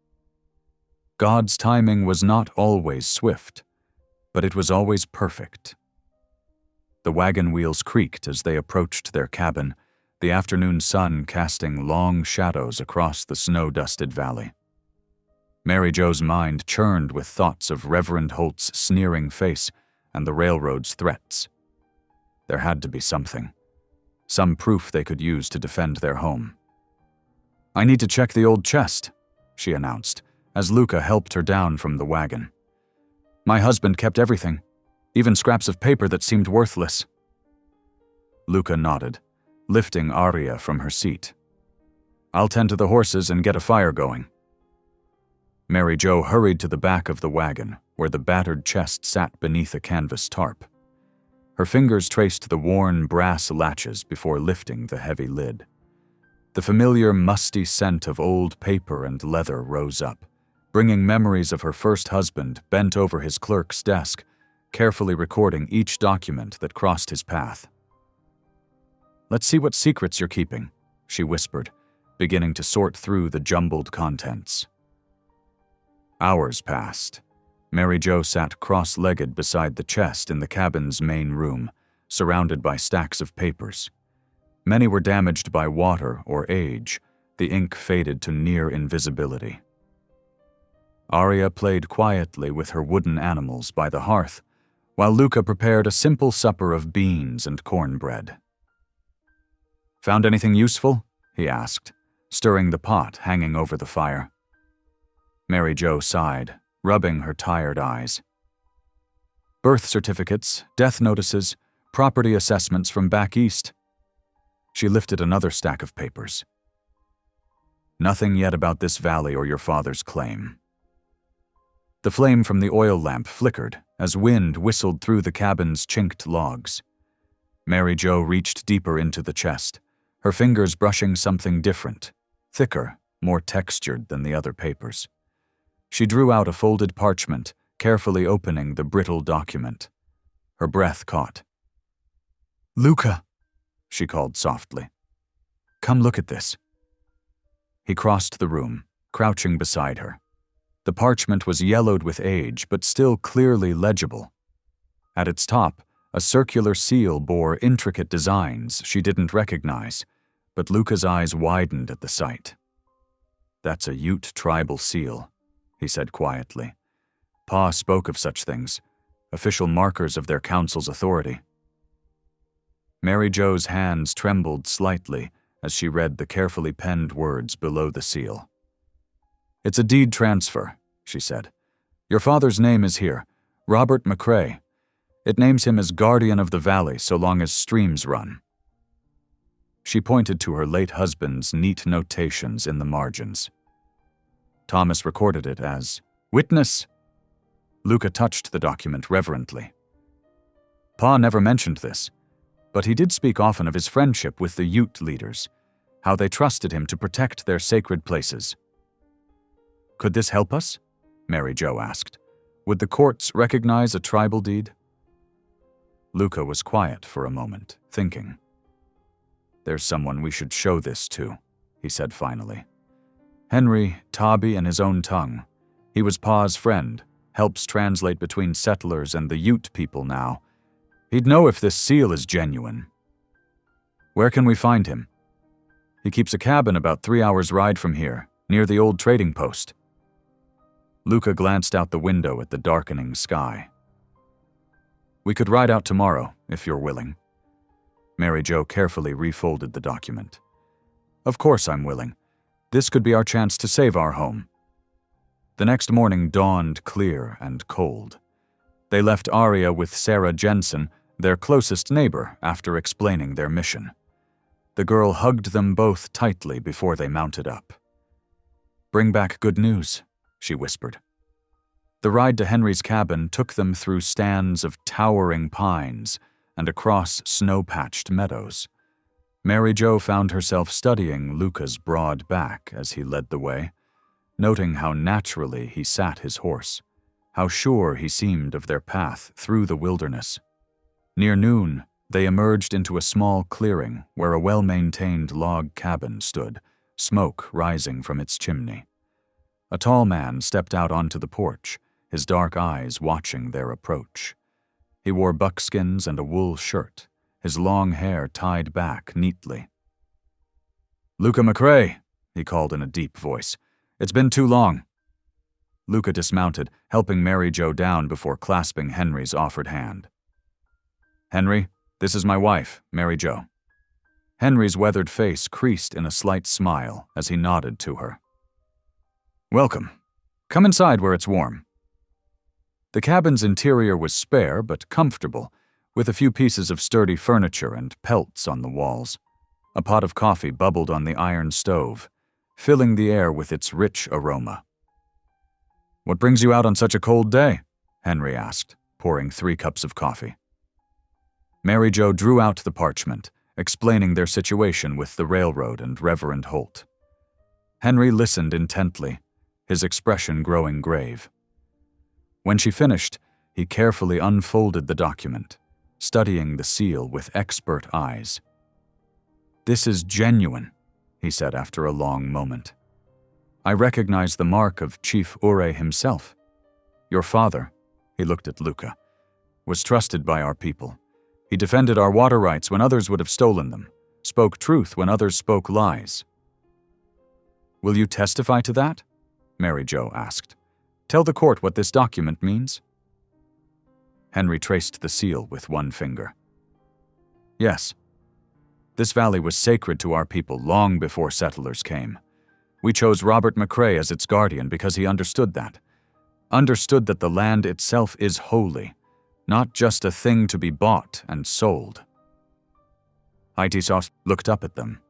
God's timing was not always swift, but it was always perfect. The wagon wheels creaked as they approached their cabin, the afternoon sun casting long shadows across the snow-dusted valley. Mary Jo's mind churned with thoughts of Reverend Holt's sneering face and the railroad's threats. There had to be something, some proof they could use to defend their home. "I need to check the old chest," she announced, as Luca helped her down from the wagon. "My husband kept everything, even scraps of paper that seemed worthless." Luca nodded, lifting Aria from her seat. "I'll tend to the horses and get a fire going." Mary Jo hurried to the back of the wagon, where the battered chest sat beneath a canvas tarp. Her fingers traced the worn brass latches before lifting the heavy lid. The familiar musty scent of old paper and leather rose up, bringing memories of her first husband bent over his clerk's desk, carefully recording each document that crossed his path. "Let's see what secrets you're keeping," she whispered, beginning to sort through the jumbled contents. Hours passed. Mary Jo sat cross-legged beside the chest in the cabin's main room, surrounded by stacks of papers. Many were damaged by water or age, the ink faded to near invisibility. Aria played quietly with her wooden animals by the hearth, while Luca prepared a simple supper of beans and cornbread. "Found anything useful?" he asked, stirring the pot hanging over the fire. Mary Jo sighed, rubbing her tired eyes. "Birth certificates, death notices, property assessments from back east." She lifted another stack of papers. "Nothing yet about this valley or your father's claim." The flame from the oil lamp flickered as wind whistled through the cabin's chinked logs. Mary Jo reached deeper into the chest, her fingers brushing something different, thicker, more textured than the other papers. She drew out a folded parchment, carefully opening the brittle document. Her breath caught. "Luca," she called softly. "Come look at this." He crossed the room, crouching beside her. The parchment was yellowed with age, but still clearly legible. At its top, a circular seal bore intricate designs she didn't recognize, but Luca's eyes widened at the sight. "That's a Ute tribal seal," he said quietly. "Pa spoke of such things, official markers of their council's authority." Mary Jo's hands trembled slightly as she read the carefully penned words below the seal. "It's a deed transfer," she said. "Your father's name is here, Robert McCrae. It names him as guardian of the valley so long as streams run." She pointed to her late husband's neat notations in the margins. Thomas recorded it as, "Witness." Luca touched the document reverently. Pa never mentioned this, but he did speak often of his friendship with the Ute leaders, how they trusted him to protect their sacred places. "Could this help us?" Mary Jo asked. "Would the courts recognize a tribal deed?" Luca was quiet for a moment, thinking. "There's someone we should show this to," he said finally. "Henry, Tobby in his own tongue. He was Pa's friend, helps translate between settlers and the Ute people now. He'd know if this seal is genuine." "Where can we find him?" "He keeps a cabin about 3 hours' ride from here, near the old trading post." Luca glanced out the window at the darkening sky. "We could ride out tomorrow, if you're willing." Mary Jo carefully refolded the document. "Of course I'm willing. This could be our chance to save our home." The next morning dawned clear and cold. They left Aria with Sarah Jensen, their closest neighbor, after explaining their mission. The girl hugged them both tightly before they mounted up. "Bring back good news," she whispered. The ride to Henry's cabin took them through stands of towering pines and across snow-patched meadows. Mary Jo found herself studying Luca's broad back as he led the way, noting how naturally he sat his horse, how sure he seemed of their path through the wilderness. Near noon, they emerged into a small clearing where a well-maintained log cabin stood, smoke rising from its chimney. A tall man stepped out onto the porch, his dark eyes watching their approach. He wore buckskins and a wool shirt, his long hair tied back neatly. "Luca McCrae," he called in a deep voice. "It's been too long." Luca dismounted, helping Mary Jo down before clasping Henry's offered hand. "Henry, this is my wife, Mary Jo." Henry's weathered face creased in a slight smile as he nodded to her. "Welcome. Come inside where it's warm." The cabin's interior was spare but comfortable, with a few pieces of sturdy furniture and pelts on the walls. A pot of coffee bubbled on the iron stove, filling the air with its rich aroma. "What brings you out on such a cold day?" Henry asked, pouring 3 cups of coffee. Mary Jo drew out the parchment, explaining their situation with the railroad and Reverend Holt. Henry listened intently, his expression growing grave. When she finished, he carefully unfolded the document, studying the seal with expert eyes. "This is genuine," he said after a long moment. "I recognize the mark of Chief Ure himself. Your father," he looked at Luca, "was trusted by our people. He defended our water rights when others would have stolen them, spoke truth when others spoke lies." "Will you testify to that?" Mary Jo asked. "Tell the court what this document means." Henry traced the seal with one finger. "Yes. This valley was sacred to our people long before settlers came. We chose Robert McCrae as its guardian because he understood that the land itself is holy, not just a thing to be bought and sold." Haitisos looked up at them.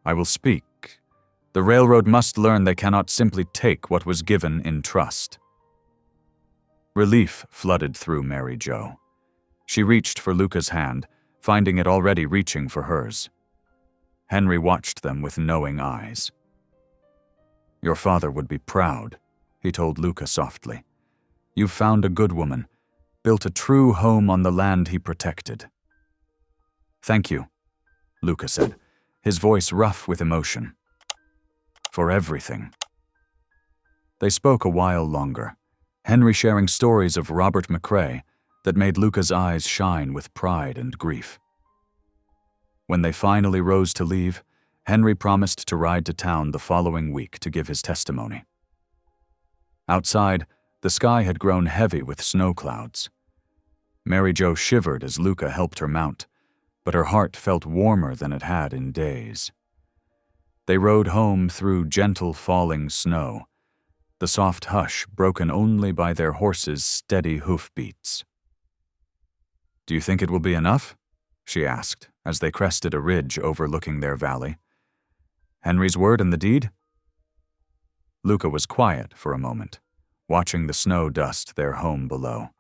"I will speak, The railroad must learn they cannot simply take what was given in trust. Relief flooded through Mary Jo. She reached for Luca's hand, finding it already reaching for hers. Henry watched them with knowing eyes. "Your father would be proud," he told Luca softly. "You've found a good woman, built a true home on the land he protected." "Thank you," Luca said, his voice rough with emotion. "For everything." They spoke a while longer, Henry sharing stories of Robert McCrae that made Luca's eyes shine with pride and grief. When they finally rose to leave, Henry promised to ride to town the following week to give his testimony. Outside, the sky had grown heavy with snow clouds. Mary Jo shivered as Luca helped her mount, but her heart felt warmer than it had in days. They rode home through gentle falling snow, the soft hush broken only by their horses' steady hoofbeats. "Do you think it will be enough?" she asked as they crested a ridge overlooking their valley. "Henry's word and the deed?" Luca was quiet for a moment, watching the snow dust their home below.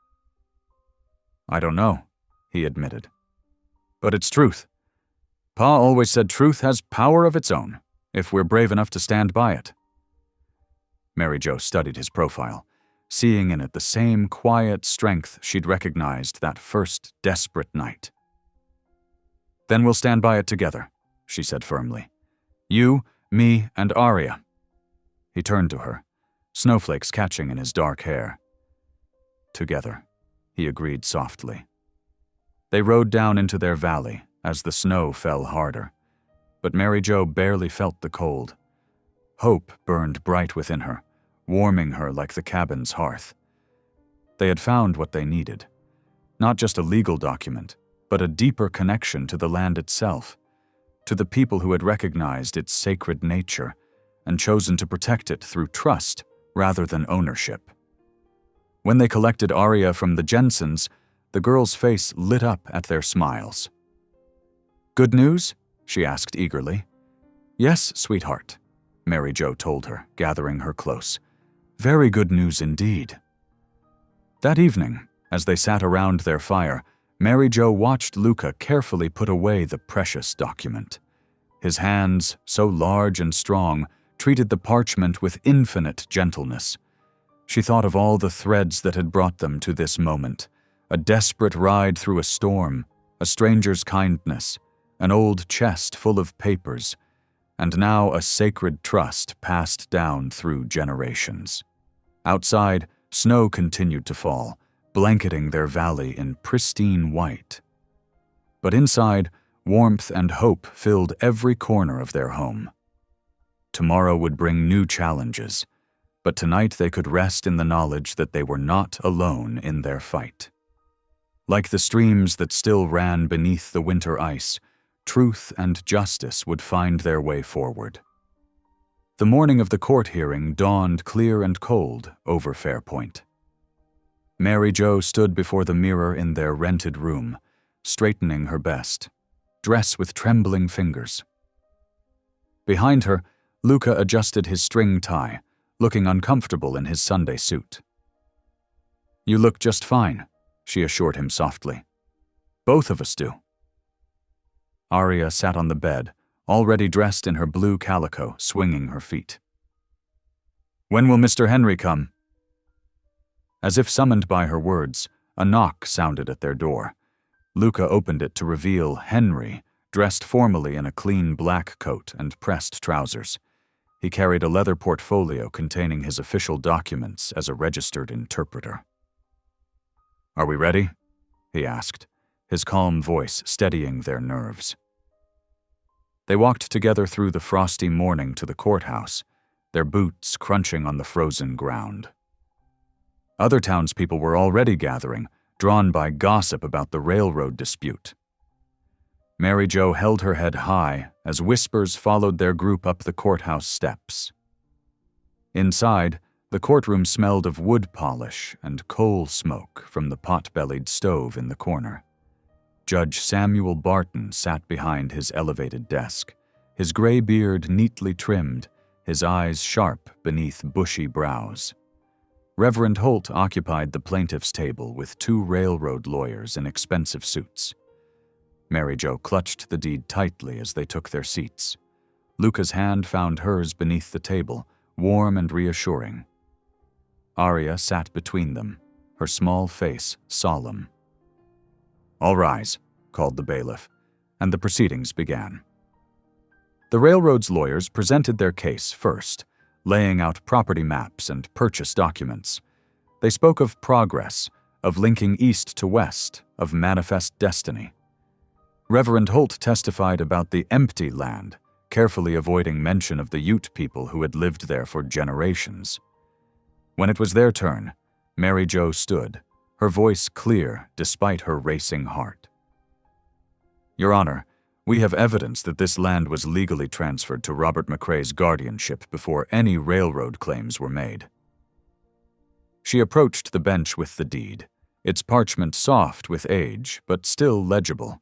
"I don't know," he admitted. "But it's truth. Pa always said truth has power of its own, if we're brave enough to stand by it." Mary Jo studied his profile, seeing in it the same quiet strength she'd recognized that first desperate night. "Then we'll stand by it together," she said firmly. "You, me, and Arya." He turned to her, snowflakes catching in his dark hair. "Together," he agreed softly. They rode down into their valley as the snow fell harder, but Mary Jo barely felt the cold. Hope burned bright within her, warming her like the cabin's hearth. They had found what they needed, not just a legal document, but a deeper connection to the land itself, to the people who had recognized its sacred nature and chosen to protect it through trust rather than ownership. When they collected Arya from the Jensens, the girl's face lit up at their smiles. "Good news?" she asked eagerly. "Yes, sweetheart," Mary Jo told her, gathering her close. "Very good news indeed." That evening, as they sat around their fire, Mary Jo watched Luca carefully put away the precious document. His hands, so large and strong, treated the parchment with infinite gentleness. She thought of all the threads that had brought them to this moment: a desperate ride through a storm, a stranger's kindness, an old chest full of papers, and now a sacred trust passed down through generations. Outside, snow continued to fall, blanketing their valley in pristine white. But inside, warmth and hope filled every corner of their home. Tomorrow would bring new challenges, but tonight they could rest in the knowledge that they were not alone in their fight. Like the streams that still ran beneath the winter ice, truth and justice would find their way forward. The morning of the court hearing dawned clear and cold over Fairpoint. Mary Jo stood before the mirror in their rented room, straightening her best, dress with trembling fingers. Behind her, Luca adjusted his string tie, looking uncomfortable in his Sunday suit. "You look just fine," she assured him softly. "Both of us do." Arya sat on the bed, already dressed in her blue calico, swinging her feet. "When will Mr. Henry come?" As if summoned by her words, a knock sounded at their door. Luca opened it to reveal Henry, dressed formally in a clean black coat and pressed trousers. He carried a leather portfolio containing his official documents as a registered interpreter. "Are we ready?" he asked, his calm voice steadying their nerves. They walked together through the frosty morning to the courthouse, their boots crunching on the frozen ground. Other townspeople were already gathering, drawn by gossip about the railroad dispute. Mary Jo held her head high as whispers followed their group up the courthouse steps. Inside, the courtroom smelled of wood polish and coal smoke from the pot-bellied stove in the corner. Judge Samuel Barton sat behind his elevated desk, his gray beard neatly trimmed, his eyes sharp beneath bushy brows. Reverend Holt occupied the plaintiff's table with 2 railroad lawyers in expensive suits. Mary Jo clutched the deed tightly as they took their seats. Luca's hand found hers beneath the table, warm and reassuring. Arya sat between them, her small face solemn. "All rise," called the bailiff, and the proceedings began. The railroad's lawyers presented their case first, laying out property maps and purchase documents. They spoke of progress, of linking east to west, of manifest destiny. Reverend Holt testified about the empty land, carefully avoiding mention of the Ute people who had lived there for generations. When it was their turn, Mary Jo stood, her voice clear despite her racing heart. "Your Honor, we have evidence that this land was legally transferred to Robert McCrae's guardianship before any railroad claims were made." She approached the bench with the deed, its parchment soft with age, but still legible.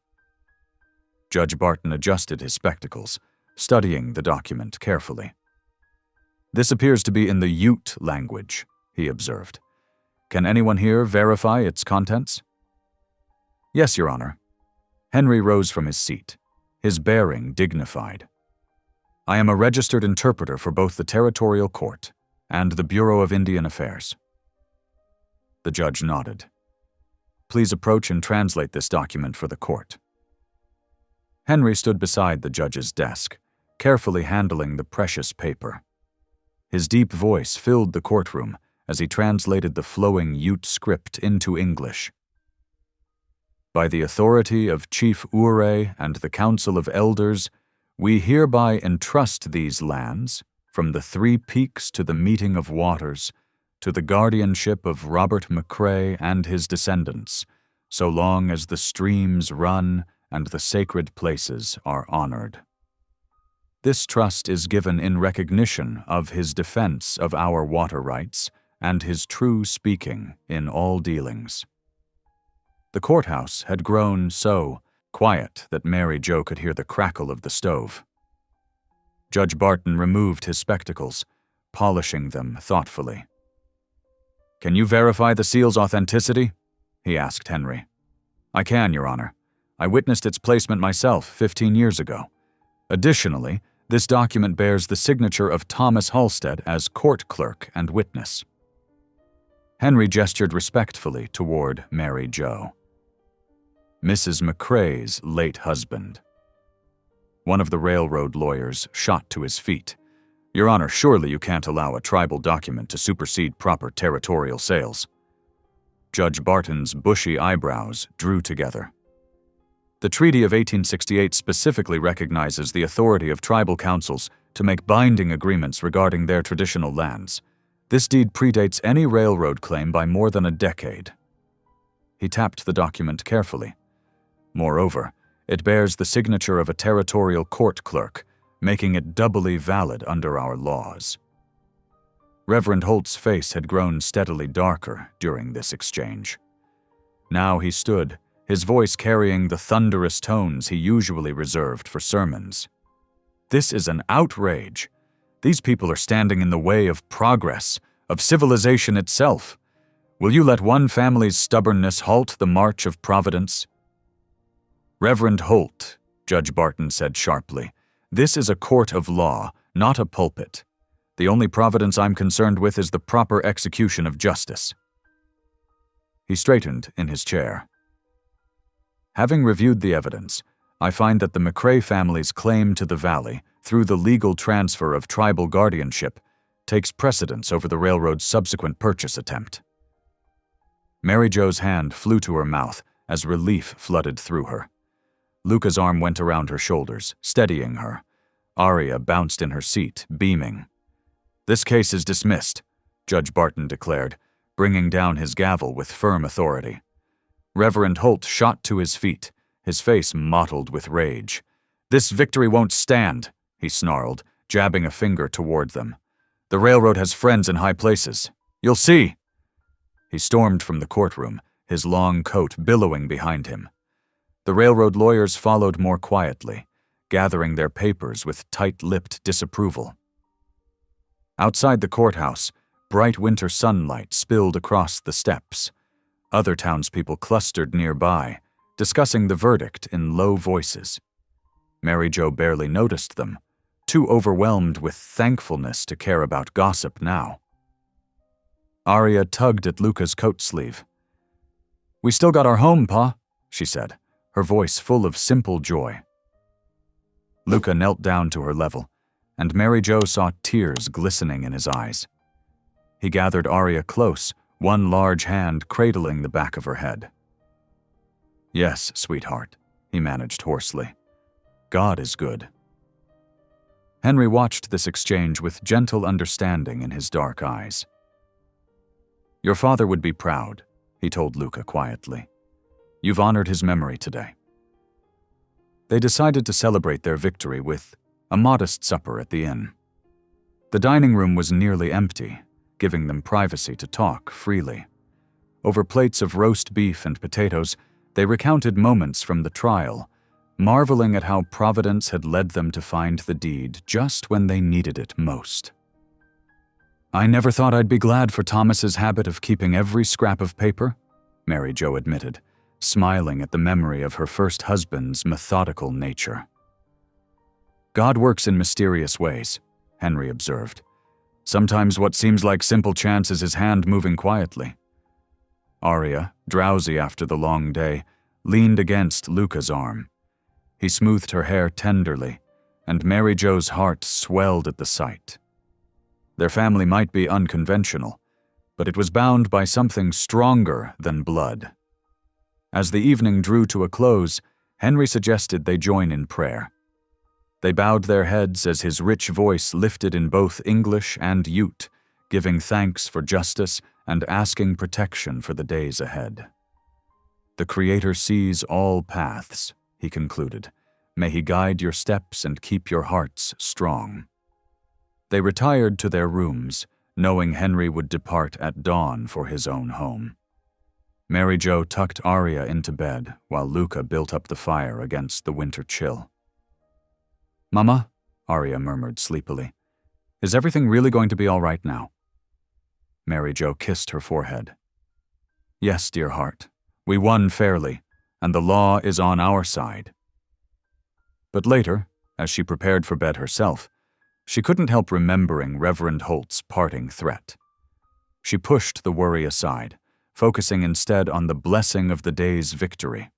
Judge Barton adjusted his spectacles, studying the document carefully. "This appears to be in the Ute language," he observed. "Can anyone here verify its contents?" "Yes, Your Honor." Henry rose from his seat, his bearing dignified. "I am a registered interpreter for both the Territorial Court and the Bureau of Indian Affairs." The judge nodded. "Please approach and translate this document for the court." Henry stood beside the judge's desk, carefully handling the precious paper. His deep voice filled the courtroom as he translated the flowing Ute script into English. "By the authority of Chief Ouray and the Council of Elders, we hereby entrust these lands, from the 3 Peaks to the Meeting of Waters, to the guardianship of Robert McCrae and his descendants, so long as the streams run and the sacred places are honored. This trust is given in recognition of his defense of our water rights and his true speaking in all dealings." The courthouse had grown so quiet that Mary Jo could hear the crackle of the stove. Judge Barton removed his spectacles, polishing them thoughtfully. "Can you verify the seal's authenticity?" he asked Henry. "I can, Your Honor. I witnessed its placement myself 15 years ago. Additionally, this document bears the signature of Thomas Halstead as court clerk and witness." Henry gestured respectfully toward Mary Jo. "Mrs. McCrae's late husband." One of the railroad lawyers shot to his feet. "Your Honor, surely you can't allow a tribal document to supersede proper territorial sales." Judge Barton's bushy eyebrows drew together. "The Treaty of 1868 specifically recognizes the authority of tribal councils to make binding agreements regarding their traditional lands. This deed predates any railroad claim by more than a decade." He tapped the document carefully. "Moreover, it bears the signature of a territorial court clerk, making it doubly valid under our laws." Reverend Holt's face had grown steadily darker during this exchange. Now he stood, his voice carrying the thunderous tones he usually reserved for sermons. "This is an outrage. These people are standing in the way of progress, of civilization itself. Will you let one family's stubbornness halt the march of Providence?" "Reverend Holt," Judge Barton said sharply, "this is a court of law, not a pulpit. The only providence I'm concerned with is the proper execution of justice." He straightened in his chair. "Having reviewed the evidence, I find that the McCrae family's claim to the valley, through the legal transfer of tribal guardianship, takes precedence over the railroad's subsequent purchase attempt." Mary Jo's hand flew to her mouth as relief flooded through her. Luca's arm went around her shoulders, steadying her. Arya bounced in her seat, beaming. "This case is dismissed," Judge Barton declared, bringing down his gavel with firm authority. Reverend Holt shot to his feet, his face mottled with rage. "This victory won't stand," he snarled, jabbing a finger toward them. "The railroad has friends in high places. You'll see." He stormed from the courtroom, his long coat billowing behind him. The railroad lawyers followed more quietly, gathering their papers with tight-lipped disapproval. Outside the courthouse, bright winter sunlight spilled across the steps. Other townspeople clustered nearby, discussing the verdict in low voices. Mary Jo barely noticed them, too overwhelmed with thankfulness to care about gossip now. Arya tugged at Luca's coat sleeve. "We still got our home, Pa," she said, her voice full of simple joy. Luca knelt down to her level, and Mary Jo saw tears glistening in his eyes. He gathered Arya close, one large hand cradling the back of her head. "Yes, sweetheart," he managed hoarsely. "God is good." Henry watched this exchange with gentle understanding in his dark eyes. "Your father would be proud," he told Luca quietly. "You've honored his memory today." They decided to celebrate their victory with a modest supper at the inn. The dining room was nearly empty, giving them privacy to talk freely. Over plates of roast beef and potatoes, they recounted moments from the trial, marveling at how Providence had led them to find the deed just when they needed it most. "I never thought I'd be glad for Thomas's habit of keeping every scrap of paper," Mary Jo admitted, smiling at the memory of her first husband's methodical nature. "God works in mysterious ways," Henry observed. "Sometimes what seems like simple chance is his hand moving quietly." Arya, drowsy after the long day, leaned against Luca's arm. He smoothed her hair tenderly, and Mary Jo's heart swelled at the sight. Their family might be unconventional, but it was bound by something stronger than blood. As the evening drew to a close, Henry suggested they join in prayer. They bowed their heads as his rich voice lifted in both English and Ute, giving thanks for justice and asking protection for the days ahead. "The Creator sees all paths," he concluded. "May he guide your steps and keep your hearts strong." They retired to their rooms, knowing Henry would depart at dawn for his own home. Mary Jo tucked Arya into bed while Luca built up the fire against the winter chill. "Mama," Arya murmured sleepily, "is everything really going to be all right now?" Mary Jo kissed her forehead. "Yes, dear heart. We won fairly, and the law is on our side." But later, as she prepared for bed herself, she couldn't help remembering Reverend Holt's parting threat. She pushed the worry aside, focusing instead on the blessing of the day's victory.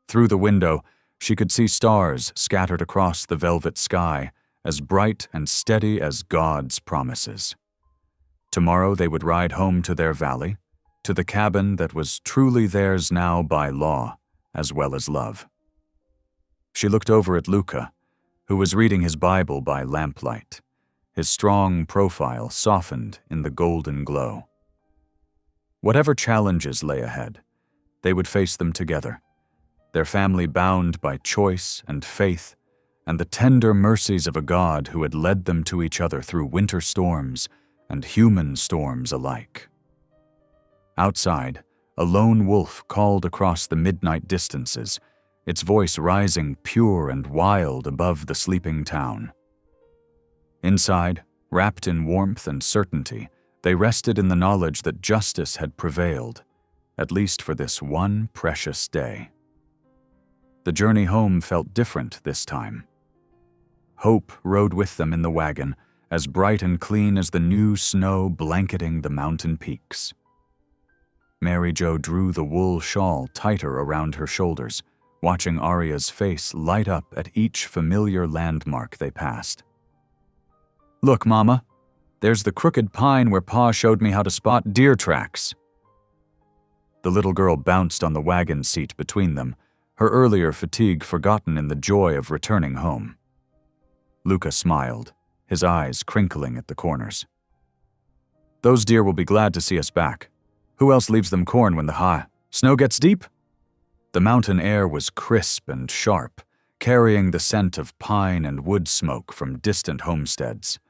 Through the window, she could see stars scattered across the velvet sky, as bright and steady as God's promises. Tomorrow they would ride home to their valley, to the cabin that was truly theirs now by law, as well as love. She looked over at Luca, who was reading his Bible by lamplight, his strong profile softened in the golden glow. Whatever challenges lay ahead, they would face them together, their family bound by choice and faith and the tender mercies of a God who had led them to each other through winter storms and human storms alike. Outside, a lone wolf called across the midnight distances, its voice rising pure and wild above the sleeping town. Inside, wrapped in warmth and certainty, they rested in the knowledge that justice had prevailed, at least for this one precious day. The journey home felt different this time. Hope rode with them in the wagon, as bright and clean as the new snow blanketing the mountain peaks. Mary Jo drew the wool shawl tighter around her shoulders, watching Arya's face light up at each familiar landmark they passed. "Look, Mama, there's the crooked pine where Pa showed me how to spot deer tracks." The little girl bounced on the wagon seat between them, her earlier fatigue forgotten in the joy of returning home. Luca smiled, his eyes crinkling at the corners. "Those deer will be glad to see us back. Who else leaves them corn when the snow gets deep?" The mountain air was crisp and sharp, carrying the scent of pine and wood smoke from distant homesteads.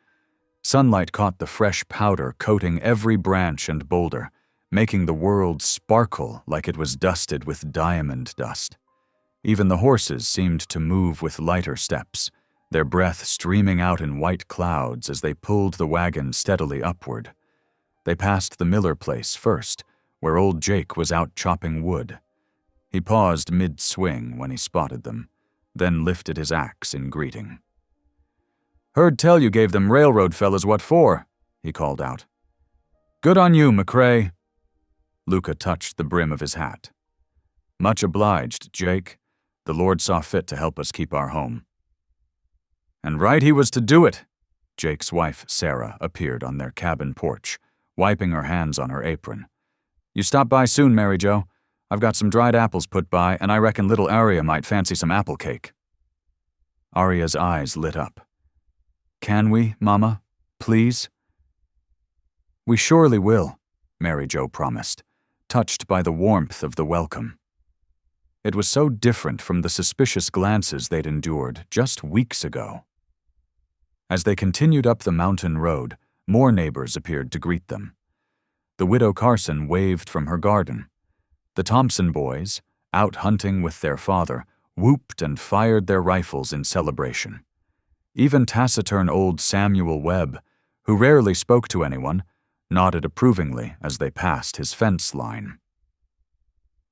Sunlight caught the fresh powder coating every branch and boulder, making the world sparkle like it was dusted with diamond dust. Even the horses seemed to move with lighter steps, their breath streaming out in white clouds as they pulled the wagon steadily upward. They passed the Miller place first, where old Jake was out chopping wood. He paused mid-swing when he spotted them, then lifted his axe in greeting. "Heard tell you gave them railroad fellas what for," he called out. "Good on you, McCrae." Luca touched the brim of his hat. "Much obliged, Jake. The Lord saw fit to help us keep our home." "And right he was to do it." Jake's wife, Sarah, appeared on their cabin porch, wiping her hands on her apron. "You stop by soon, Mary Jo. I've got some dried apples put by, and I reckon little Aria might fancy some apple cake." Aria's eyes lit up. "Can we, Mama? Please?" "We surely will," Mary Jo promised, touched by the warmth of the welcome. It was so different from the suspicious glances they'd endured just weeks ago. As they continued up the mountain road, more neighbors appeared to greet them. The widow Carson waved from her garden. The Thompson boys, out hunting with their father, whooped and fired their rifles in celebration. Even taciturn old Samuel Webb, who rarely spoke to anyone, nodded approvingly as they passed his fence line.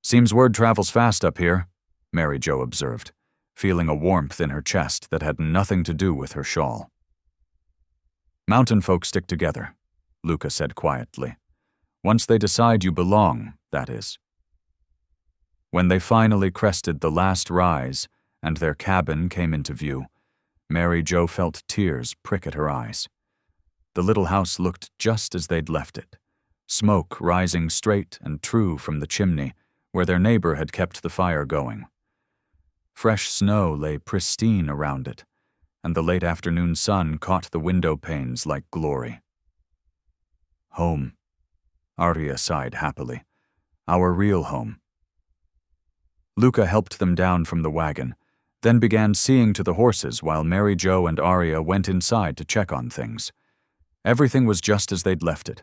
"Seems word travels fast up here," Mary Jo observed, feeling a warmth in her chest that had nothing to do with her shawl. "Mountain folk stick together," Luca said quietly. "Once they decide you belong, that is." When they finally crested the last rise and their cabin came into view, Mary Jo felt tears prick at her eyes. The little house looked just as they'd left it, smoke rising straight and true from the chimney where their neighbor had kept the fire going. Fresh snow lay pristine around it, and the late afternoon sun caught the window panes like glory. "Home," Aria sighed happily. "Our real home." Luca helped them down from the wagon, then began seeing to the horses while Mary Jo and Aria went inside to check on things. Everything was just as they'd left it,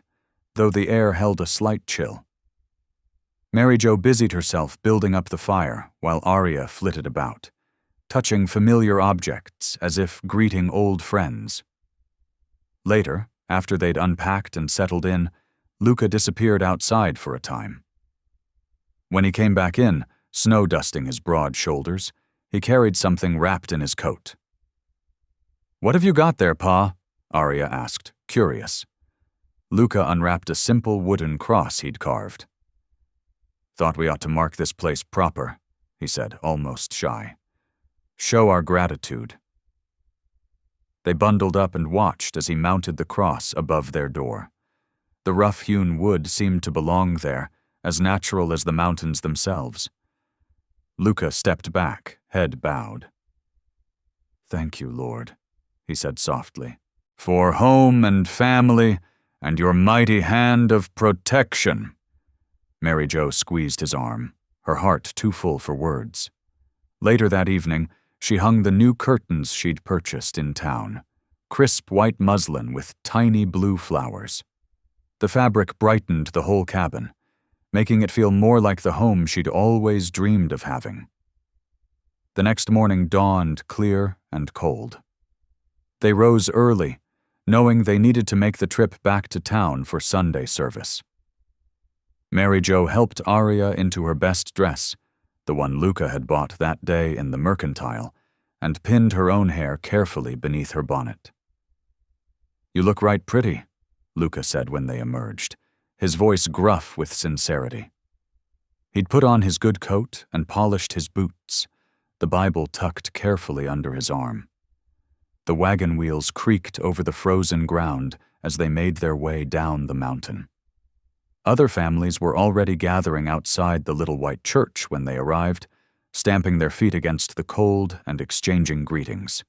though the air held a slight chill. Mary Jo busied herself building up the fire while Aria flitted about, touching familiar objects as if greeting old friends. Later, after they'd unpacked and settled in, Luca disappeared outside for a time. When he came back in, snow dusting his broad shoulders, he carried something wrapped in his coat. "What have you got there, Pa?" Aria asked, curious. Luca unwrapped a simple wooden cross he'd carved. "Thought we ought to mark this place proper," he said, almost shy. "Show our gratitude." They bundled up and watched as he mounted the cross above their door. The rough-hewn wood seemed to belong there, as natural as the mountains themselves. Luca stepped back, head bowed. "Thank you, Lord," he said softly, "for home and family and your mighty hand of protection." Mary Jo squeezed his arm, her heart too full for words. Later that evening, she hung the new curtains she'd purchased in town, crisp white muslin with tiny blue flowers. The fabric brightened the whole cabin, making it feel more like the home she'd always dreamed of having. The next morning dawned clear and cold. They rose early, knowing they needed to make the trip back to town for Sunday service. Mary Jo helped Aria into her best dress, the one Luca had bought that day in the mercantile, and pinned her own hair carefully beneath her bonnet. "You look right pretty," Luca said when they emerged, his voice gruff with sincerity. He'd put on his good coat and polished his boots, the Bible tucked carefully under his arm. The wagon wheels creaked over the frozen ground as they made their way down the mountain. Other families were already gathering outside the little white church when they arrived, stamping their feet against the cold and exchanging greetings.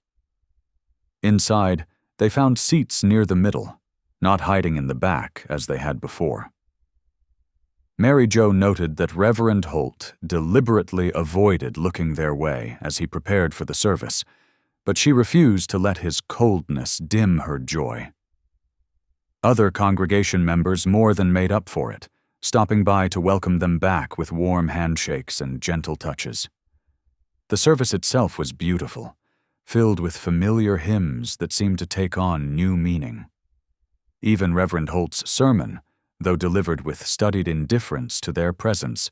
Inside, they found seats near the middle, not hiding in the back as they had before. Mary Jo noted that Reverend Holt deliberately avoided looking their way as he prepared for the service, but she refused to let his coldness dim her joy. Other congregation members more than made up for it, stopping by to welcome them back with warm handshakes and gentle touches. The service itself was beautiful, filled with familiar hymns that seemed to take on new meaning. Even Reverend Holt's sermon, though delivered with studied indifference to their presence,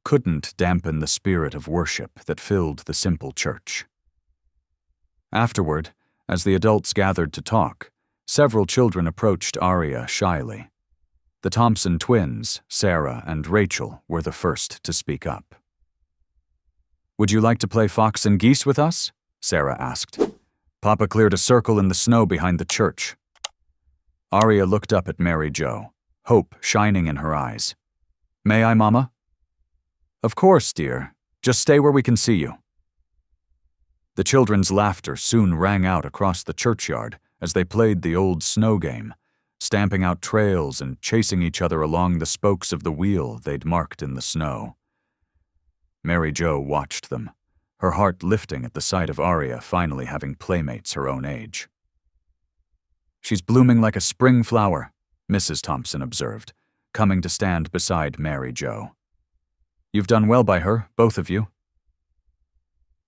couldn't dampen the spirit of worship that filled the simple church. Afterward, as the adults gathered to talk, several children approached Aria shyly. The Thompson twins, Sarah and Rachel, were the first to speak up. "Would you like to play fox and geese with us?" Sarah asked. "Papa cleared a circle in the snow behind the church." Aria looked up at Mary Jo, hope shining in her eyes. "May I, Mama?" "Of course, dear. Just stay where we can see you." The children's laughter soon rang out across the churchyard as they played the old snow game, stamping out trails and chasing each other along the spokes of the wheel they'd marked in the snow. Mary Jo watched them, her heart lifting at the sight of Aria finally having playmates her own age. "She's blooming like a spring flower," Mrs. Thompson observed, coming to stand beside Mary Jo. "You've done well by her, both of you."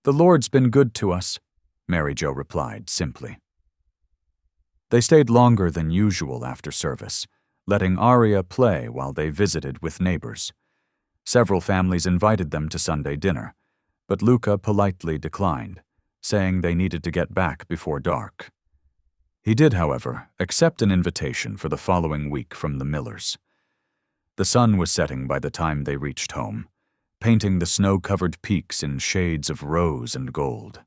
"The Lord's been good to us," Mary Jo replied simply. They stayed longer than usual after service, letting Aria play while they visited with neighbors. Several families invited them to Sunday dinner, but Luca politely declined, saying they needed to get back before dark. He did, however, accept an invitation for the following week from the Millers. The sun was setting by the time they reached home, painting the snow-covered peaks in shades of rose and gold.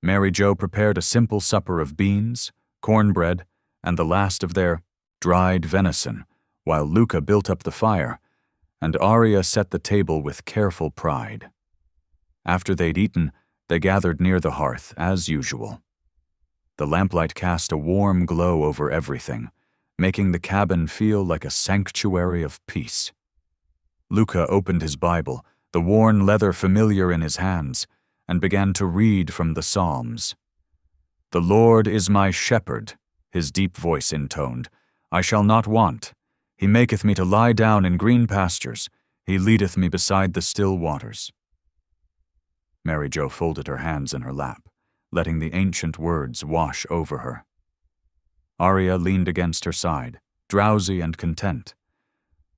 Mary Jo prepared a simple supper of beans, cornbread, and the last of their dried venison, while Luca built up the fire, and Aria set the table with careful pride. After they'd eaten, they gathered near the hearth, as usual. The lamplight cast a warm glow over everything, making the cabin feel like a sanctuary of peace. Luca opened his Bible, the worn leather familiar in his hands, and began to read from the Psalms. "The Lord is my shepherd," his deep voice intoned. "I shall not want. He maketh me to lie down in green pastures. He leadeth me beside the still waters." Mary Jo folded her hands in her lap, letting the ancient words wash over her. Aria leaned against her side, drowsy and content.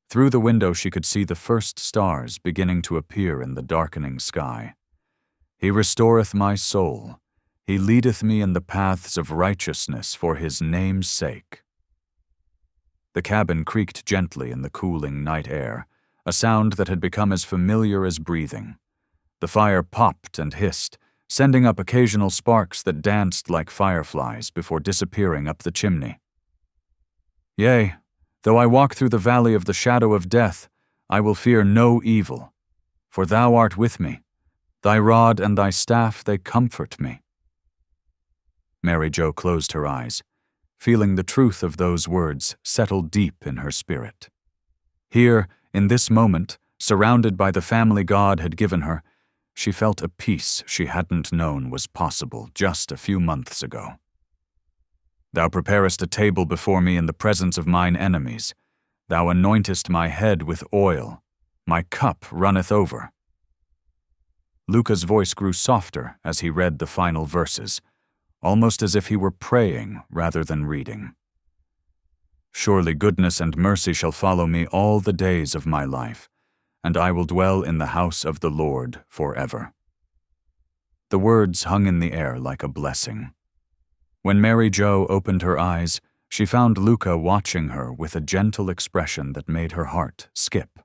Through the window she could see the first stars beginning to appear in the darkening sky. "He restoreth my soul. He leadeth me in the paths of righteousness for his name's sake." The cabin creaked gently in the cooling night air, a sound that had become as familiar as breathing. The fire popped and hissed, sending up occasional sparks that danced like fireflies before disappearing up the chimney. "Yea, though I walk through the valley of the shadow of death, I will fear no evil, for thou art with me. Thy rod and thy staff, they comfort me." Mary Jo closed her eyes, feeling the truth of those words settle deep in her spirit. Here, in this moment, surrounded by the family God had given her, she felt a peace she hadn't known was possible just a few months ago. "Thou preparest a table before me in the presence of mine enemies. Thou anointest my head with oil. My cup runneth over." Luca's voice grew softer as he read the final verses, almost as if he were praying rather than reading. "Surely goodness and mercy shall follow me all the days of my life, and I will dwell in the house of the Lord forever." The words hung in the air like a blessing. When Mary Jo opened her eyes, she found Luca watching her with a gentle expression that made her heart skip.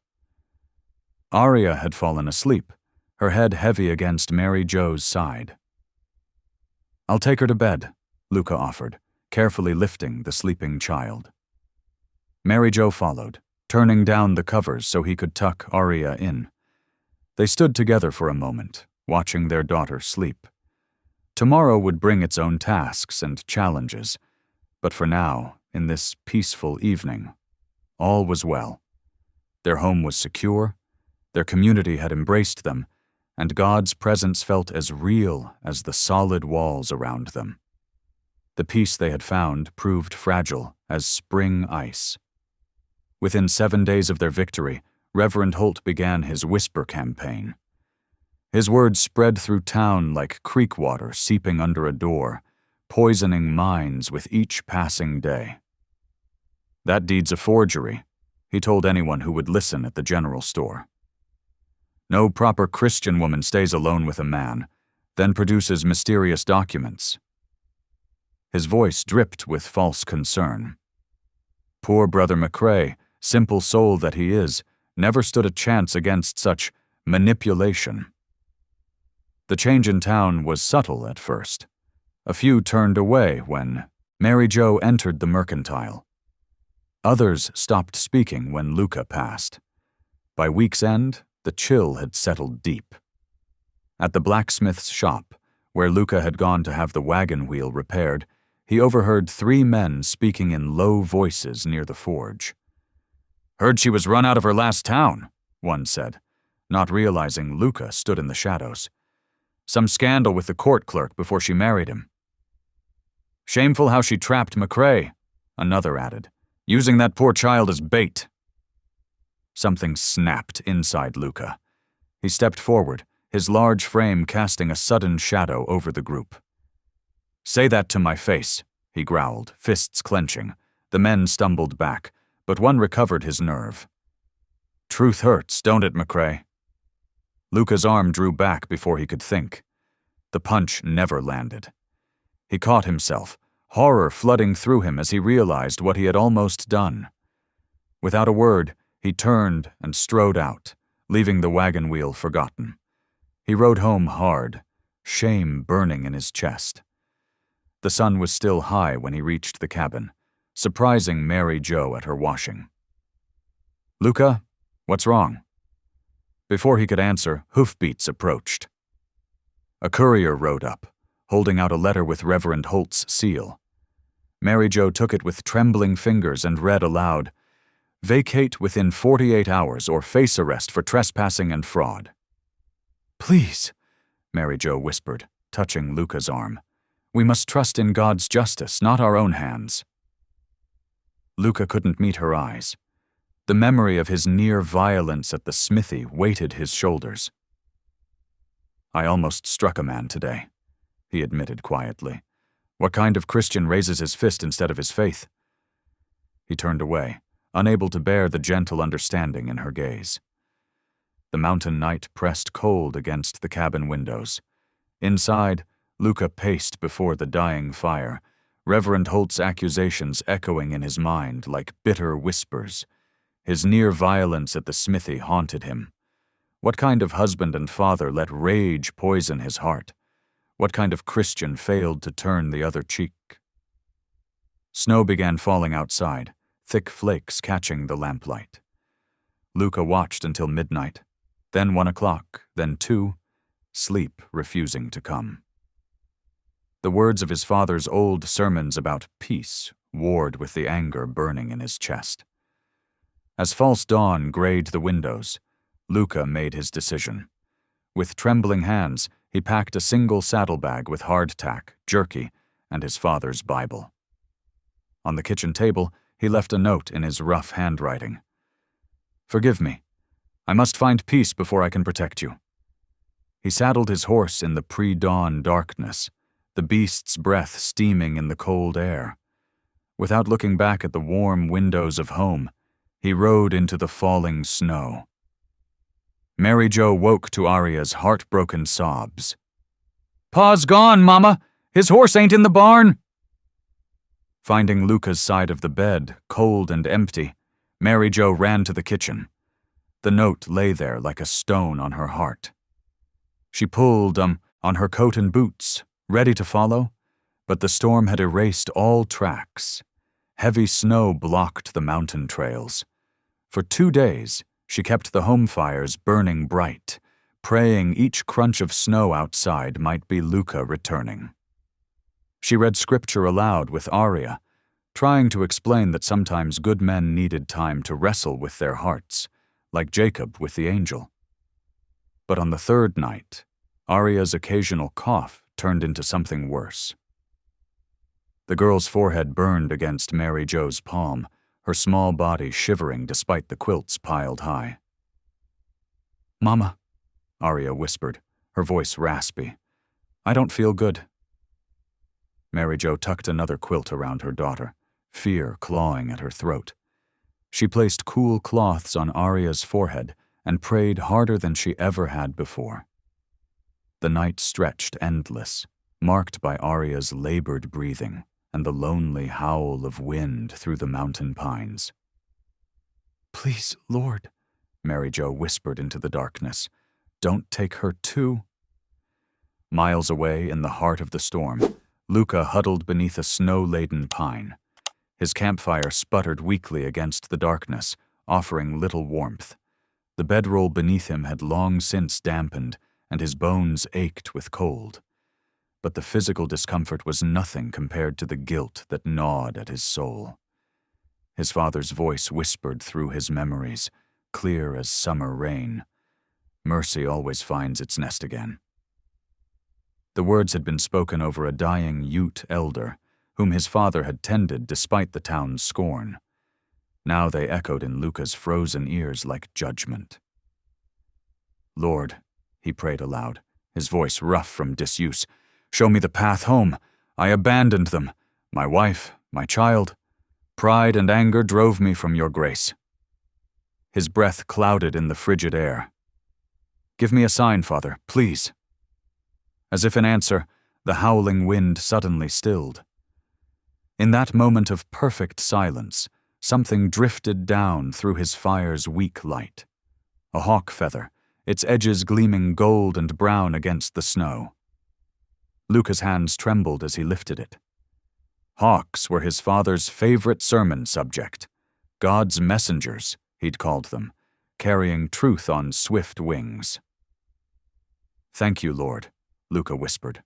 Aria had fallen asleep, her head heavy against Mary Jo's side. "I'll take her to bed," Luca offered, carefully lifting the sleeping child. Mary Jo followed, turning down the covers so he could tuck Aria in. They stood together for a moment, watching their daughter sleep. Tomorrow would bring its own tasks and challenges, but for now, in this peaceful evening, all was well. Their home was secure, their community had embraced them, and God's presence felt as real as the solid walls around them. The peace they had found proved fragile as spring ice. Within 7 days of their victory, Reverend Holt began his whisper campaign. His words spread through town like creek water seeping under a door, poisoning minds with each passing day. "That deed's a forgery," he told anyone who would listen at the general store. "No proper Christian woman stays alone with a man, then produces mysterious documents." His voice dripped with false concern. Poor Brother McCrae, simple soul that he is, never stood a chance against such manipulation. The change in town was subtle at first. A few turned away when Mary Jo entered the mercantile. Others stopped speaking when Luca passed. By week's end, the chill had settled deep. At the blacksmith's shop, where Luca had gone to have the wagon wheel repaired, he overheard 3 men speaking in low voices near the forge. "Heard she was run out of her last town," one said, not realizing Luca stood in the shadows. "Some scandal with the court clerk before she married him." "Shameful how she trapped McCrae," another added, "using that poor child as bait." Something snapped inside Luca. He stepped forward, his large frame casting a sudden shadow over the group. "Say that to my face," he growled, fists clenching. The men stumbled back, but one recovered his nerve. "Truth hurts, don't it, McCrae?" Luca's arm drew back before he could think. The punch never landed. He caught himself, horror flooding through him as he realized what he had almost done. Without a word, he turned and strode out, leaving the wagon wheel forgotten. He rode home hard, shame burning in his chest. The sun was still high when he reached the cabin, surprising Mary Jo at her washing. "Luca, what's wrong?" Before he could answer, hoofbeats approached. A courier rode up, holding out a letter with Reverend Holt's seal. Mary Jo took it with trembling fingers and read aloud, "Vacate within 48 hours or face arrest for trespassing and fraud." "Please," Mary Jo whispered, touching Luca's arm. "We must trust in God's justice, not our own hands." Luca couldn't meet her eyes. The memory of his near violence at the smithy weighted his shoulders. "I almost struck a man today," he admitted quietly. "What kind of Christian raises his fist instead of his faith?" He turned away, unable to bear the gentle understanding in her gaze. The mountain night pressed cold against the cabin windows. Inside, Luca paced before the dying fire, Reverend Holt's accusations echoing in his mind like bitter whispers. His near violence at the smithy haunted him. What kind of husband and father let rage poison his heart? What kind of Christian failed to turn the other cheek? Snow began falling outside, thick flakes catching the lamplight. Luca watched until midnight, then 1 o'clock, then 2, sleep refusing to come. The words of his father's old sermons about peace warred with the anger burning in his chest. As false dawn grayed the windows, Luca made his decision. With trembling hands, he packed a single saddlebag with hardtack, jerky, and his father's Bible. On the kitchen table, he left a note in his rough handwriting. "Forgive me. I must find peace before I can protect you." He saddled his horse in the pre-dawn darkness, the beast's breath steaming in the cold air. Without looking back at the warm windows of home, he rode into the falling snow. Mary Jo woke to Aria's heartbroken sobs. "Pa's gone, Mama! His horse ain't in the barn!" Finding Luca's side of the bed, cold and empty, Mary Jo ran to the kitchen. The note lay there like a stone on her heart. She pulled on her coat and boots, ready to follow, but the storm had erased all tracks. Heavy snow blocked the mountain trails. For 2 days, she kept the home fires burning bright, praying each crunch of snow outside might be Luca returning. She read scripture aloud with Aria, trying to explain that sometimes good men needed time to wrestle with their hearts, like Jacob with the angel. But on the 3rd night, Aria's occasional cough turned into something worse. The girl's forehead burned against Mary Jo's palm, her small body shivering despite the quilts piled high. "Mama," Aria whispered, her voice raspy. "I don't feel good." Mary Jo tucked another quilt around her daughter, fear clawing at her throat. She placed cool cloths on Arya's forehead and prayed harder than she ever had before. The night stretched endless, marked by Arya's labored breathing and the lonely howl of wind through the mountain pines. "Please, Lord," Mary Jo whispered into the darkness, "don't take her too." Miles away in the heart of the storm, Luca huddled beneath a snow-laden pine. His campfire sputtered weakly against the darkness, offering little warmth. The bedroll beneath him had long since dampened, and his bones ached with cold. But the physical discomfort was nothing compared to the guilt that gnawed at his soul. His father's voice whispered through his memories, clear as summer rain. "Mercy always finds its nest again." The words had been spoken over a dying Ute elder, whom his father had tended despite the town's scorn. Now they echoed in Luca's frozen ears like judgment. "Lord," he prayed aloud, his voice rough from disuse, "show me the path home. I abandoned them, my wife, my child. Pride and anger drove me from your grace." His breath clouded in the frigid air. "Give me a sign, Father, please." As if in answer, the howling wind suddenly stilled. In that moment of perfect silence, something drifted down through his fire's weak light. A hawk feather, its edges gleaming gold and brown against the snow. Luca's hands trembled as he lifted it. Hawks were his father's favorite sermon subject. God's messengers, he'd called them, carrying truth on swift wings. "Thank you, Lord," Luca whispered.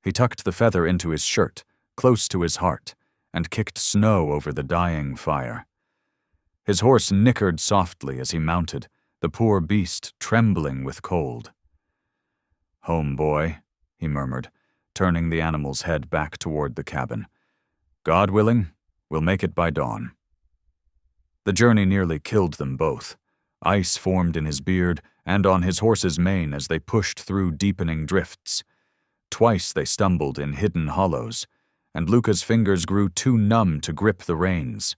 He tucked the feather into his shirt, close to his heart, and kicked snow over the dying fire. His horse nickered softly as he mounted, the poor beast trembling with cold. "Home, boy," he murmured, turning the animal's head back toward the cabin. "God willing, we'll make it by dawn." The journey nearly killed them both. Ice formed in his beard and on his horse's mane as they pushed through deepening drifts. Twice they stumbled in hidden hollows, and Luca's fingers grew too numb to grip the reins.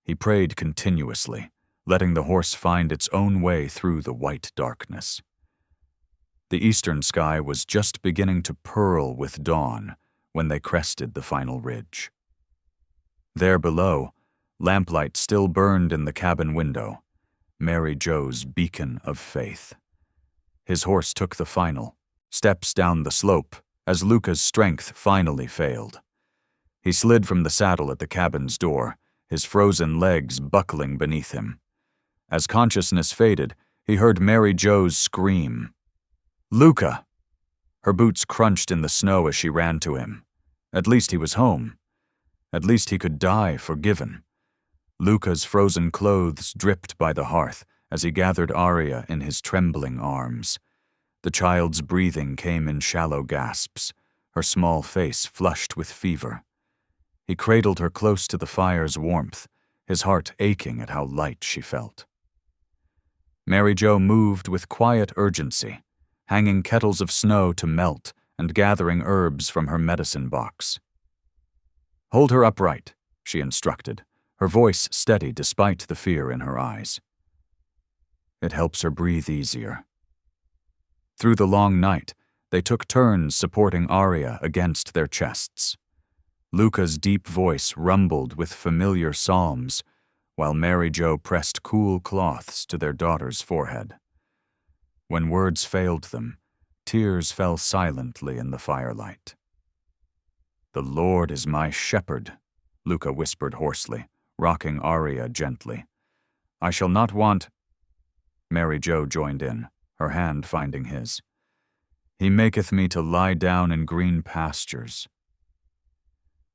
He prayed continuously, letting the horse find its own way through the white darkness. The eastern sky was just beginning to pearl with dawn when they crested the final ridge. There below, lamplight still burned in the cabin window, Mary Jo's beacon of faith. His horse took the final steps down the slope as Luca's strength finally failed. He slid from the saddle at the cabin's door, his frozen legs buckling beneath him. As consciousness faded, he heard Mary Jo's scream. "Luca!" Her boots crunched in the snow as she ran to him. At least he was home. At least he could die forgiven. Luca's frozen clothes dripped by the hearth as he gathered Arya in his trembling arms. The child's breathing came in shallow gasps, her small face flushed with fever. He cradled her close to the fire's warmth, his heart aching at how light she felt. Mary Jo moved with quiet urgency, hanging kettles of snow to melt and gathering herbs from her medicine box. "Hold her upright," she instructed, her voice steady despite the fear in her eyes. "It helps her breathe easier." Through the long night, they took turns supporting Arya against their chests. Luca's deep voice rumbled with familiar psalms, while Mary Jo pressed cool cloths to their daughter's forehead. When words failed them, tears fell silently in the firelight. "The Lord is my shepherd," Luca whispered hoarsely, rocking Arya gently. "I shall not want—" Mary Jo joined in, her hand finding his. "He maketh me to lie down in green pastures."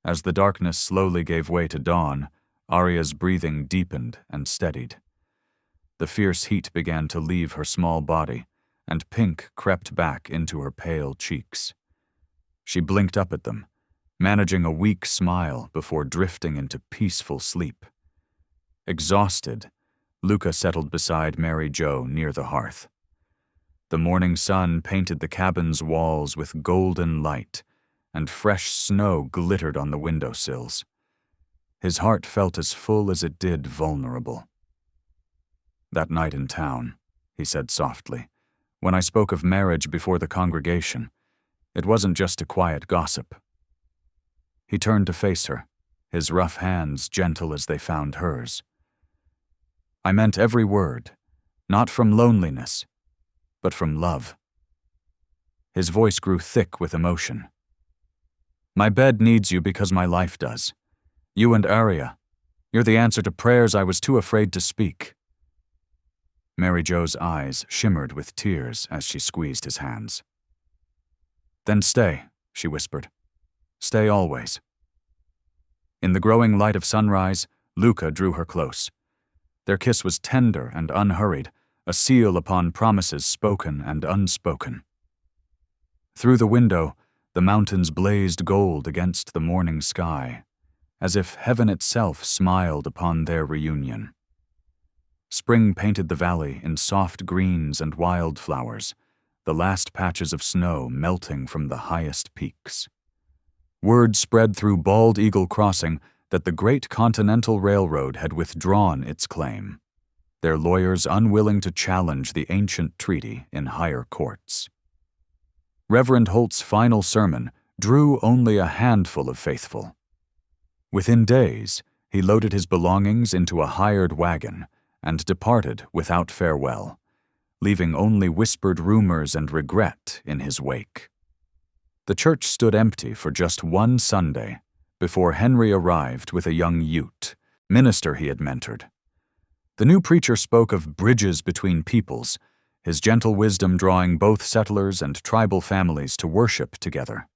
As the darkness slowly gave way to dawn, Arya's breathing deepened and steadied. The fierce heat began to leave her small body, and pink crept back into her pale cheeks. She blinked up at them, managing a weak smile before drifting into peaceful sleep. Exhausted, Luca settled beside Mary Jo near the hearth. The morning sun painted the cabin's walls with golden light, and fresh snow glittered on the windowsills. His heart felt as full as it did vulnerable. "That night in town," he said softly, "when I spoke of marriage before the congregation, it wasn't just a quiet gossip." He turned to face her, his rough hands gentle as they found hers. "I meant every word, not from loneliness, but from love." His voice grew thick with emotion. "My bed needs you because my life does. You and Aria, you're the answer to prayers I was too afraid to speak." Mary Jo's eyes shimmered with tears as she squeezed his hands. "Then stay," she whispered. "Stay always." In the growing light of sunrise, Luca drew her close. Their kiss was tender and unhurried, a seal upon promises spoken and unspoken. Through the window, the mountains blazed gold against the morning sky, as if heaven itself smiled upon their reunion. Spring painted the valley in soft greens and wildflowers, the last patches of snow melting from the highest peaks. Word spread through Bald Eagle Crossing that the Great Continental Railroad had withdrawn its claim, their lawyers unwilling to challenge the ancient treaty in higher courts. Reverend Holt's final sermon drew only a handful of faithful. Within days, he loaded his belongings into a hired wagon and departed without farewell, leaving only whispered rumors and regret in his wake. The church stood empty for just one Sunday before Henry arrived with a young Ute, minister he had mentored. The new preacher spoke of bridges between peoples, his gentle wisdom drawing both settlers and tribal families to worship together.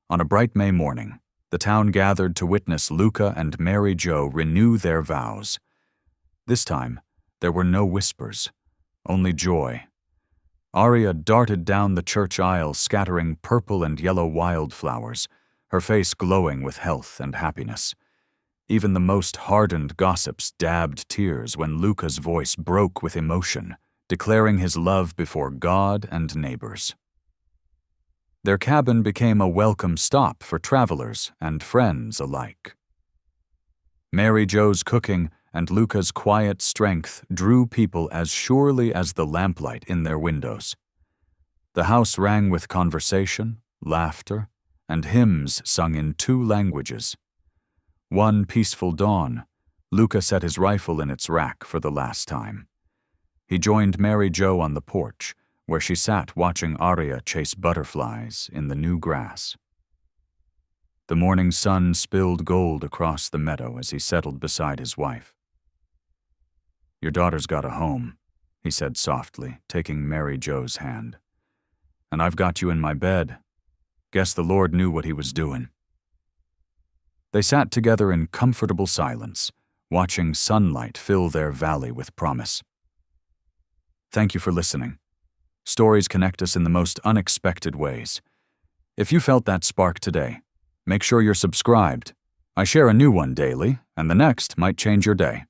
On a bright May morning, the town gathered to witness Luca and Mary Jo renew their vows. This time, there were no whispers, only joy. Aria darted down the church aisle scattering purple and yellow wildflowers, her face glowing with health and happiness. Even the most hardened gossips dabbed tears when Luca's voice broke with emotion, declaring his love before God and neighbors. Their cabin became a welcome stop for travelers and friends alike. Mary Jo's cooking and Luca's quiet strength drew people as surely as the lamplight in their windows. The house rang with conversation, laughter, and hymns sung in 2 languages. One peaceful dawn, Luca set his rifle in its rack for the last time. He joined Mary Jo on the porch, where she sat watching Aria chase butterflies in the new grass. The morning sun spilled gold across the meadow as he settled beside his wife. "Your daughter's got a home," he said softly, taking Mary Jo's hand. "And I've got you in my bed. Guess the Lord knew what he was doing." They sat together in comfortable silence, watching sunlight fill their valley with promise. Thank you for listening. Stories connect us in the most unexpected ways. If you felt that spark today, make sure you're subscribed. I share a new one daily, and the next might change your day.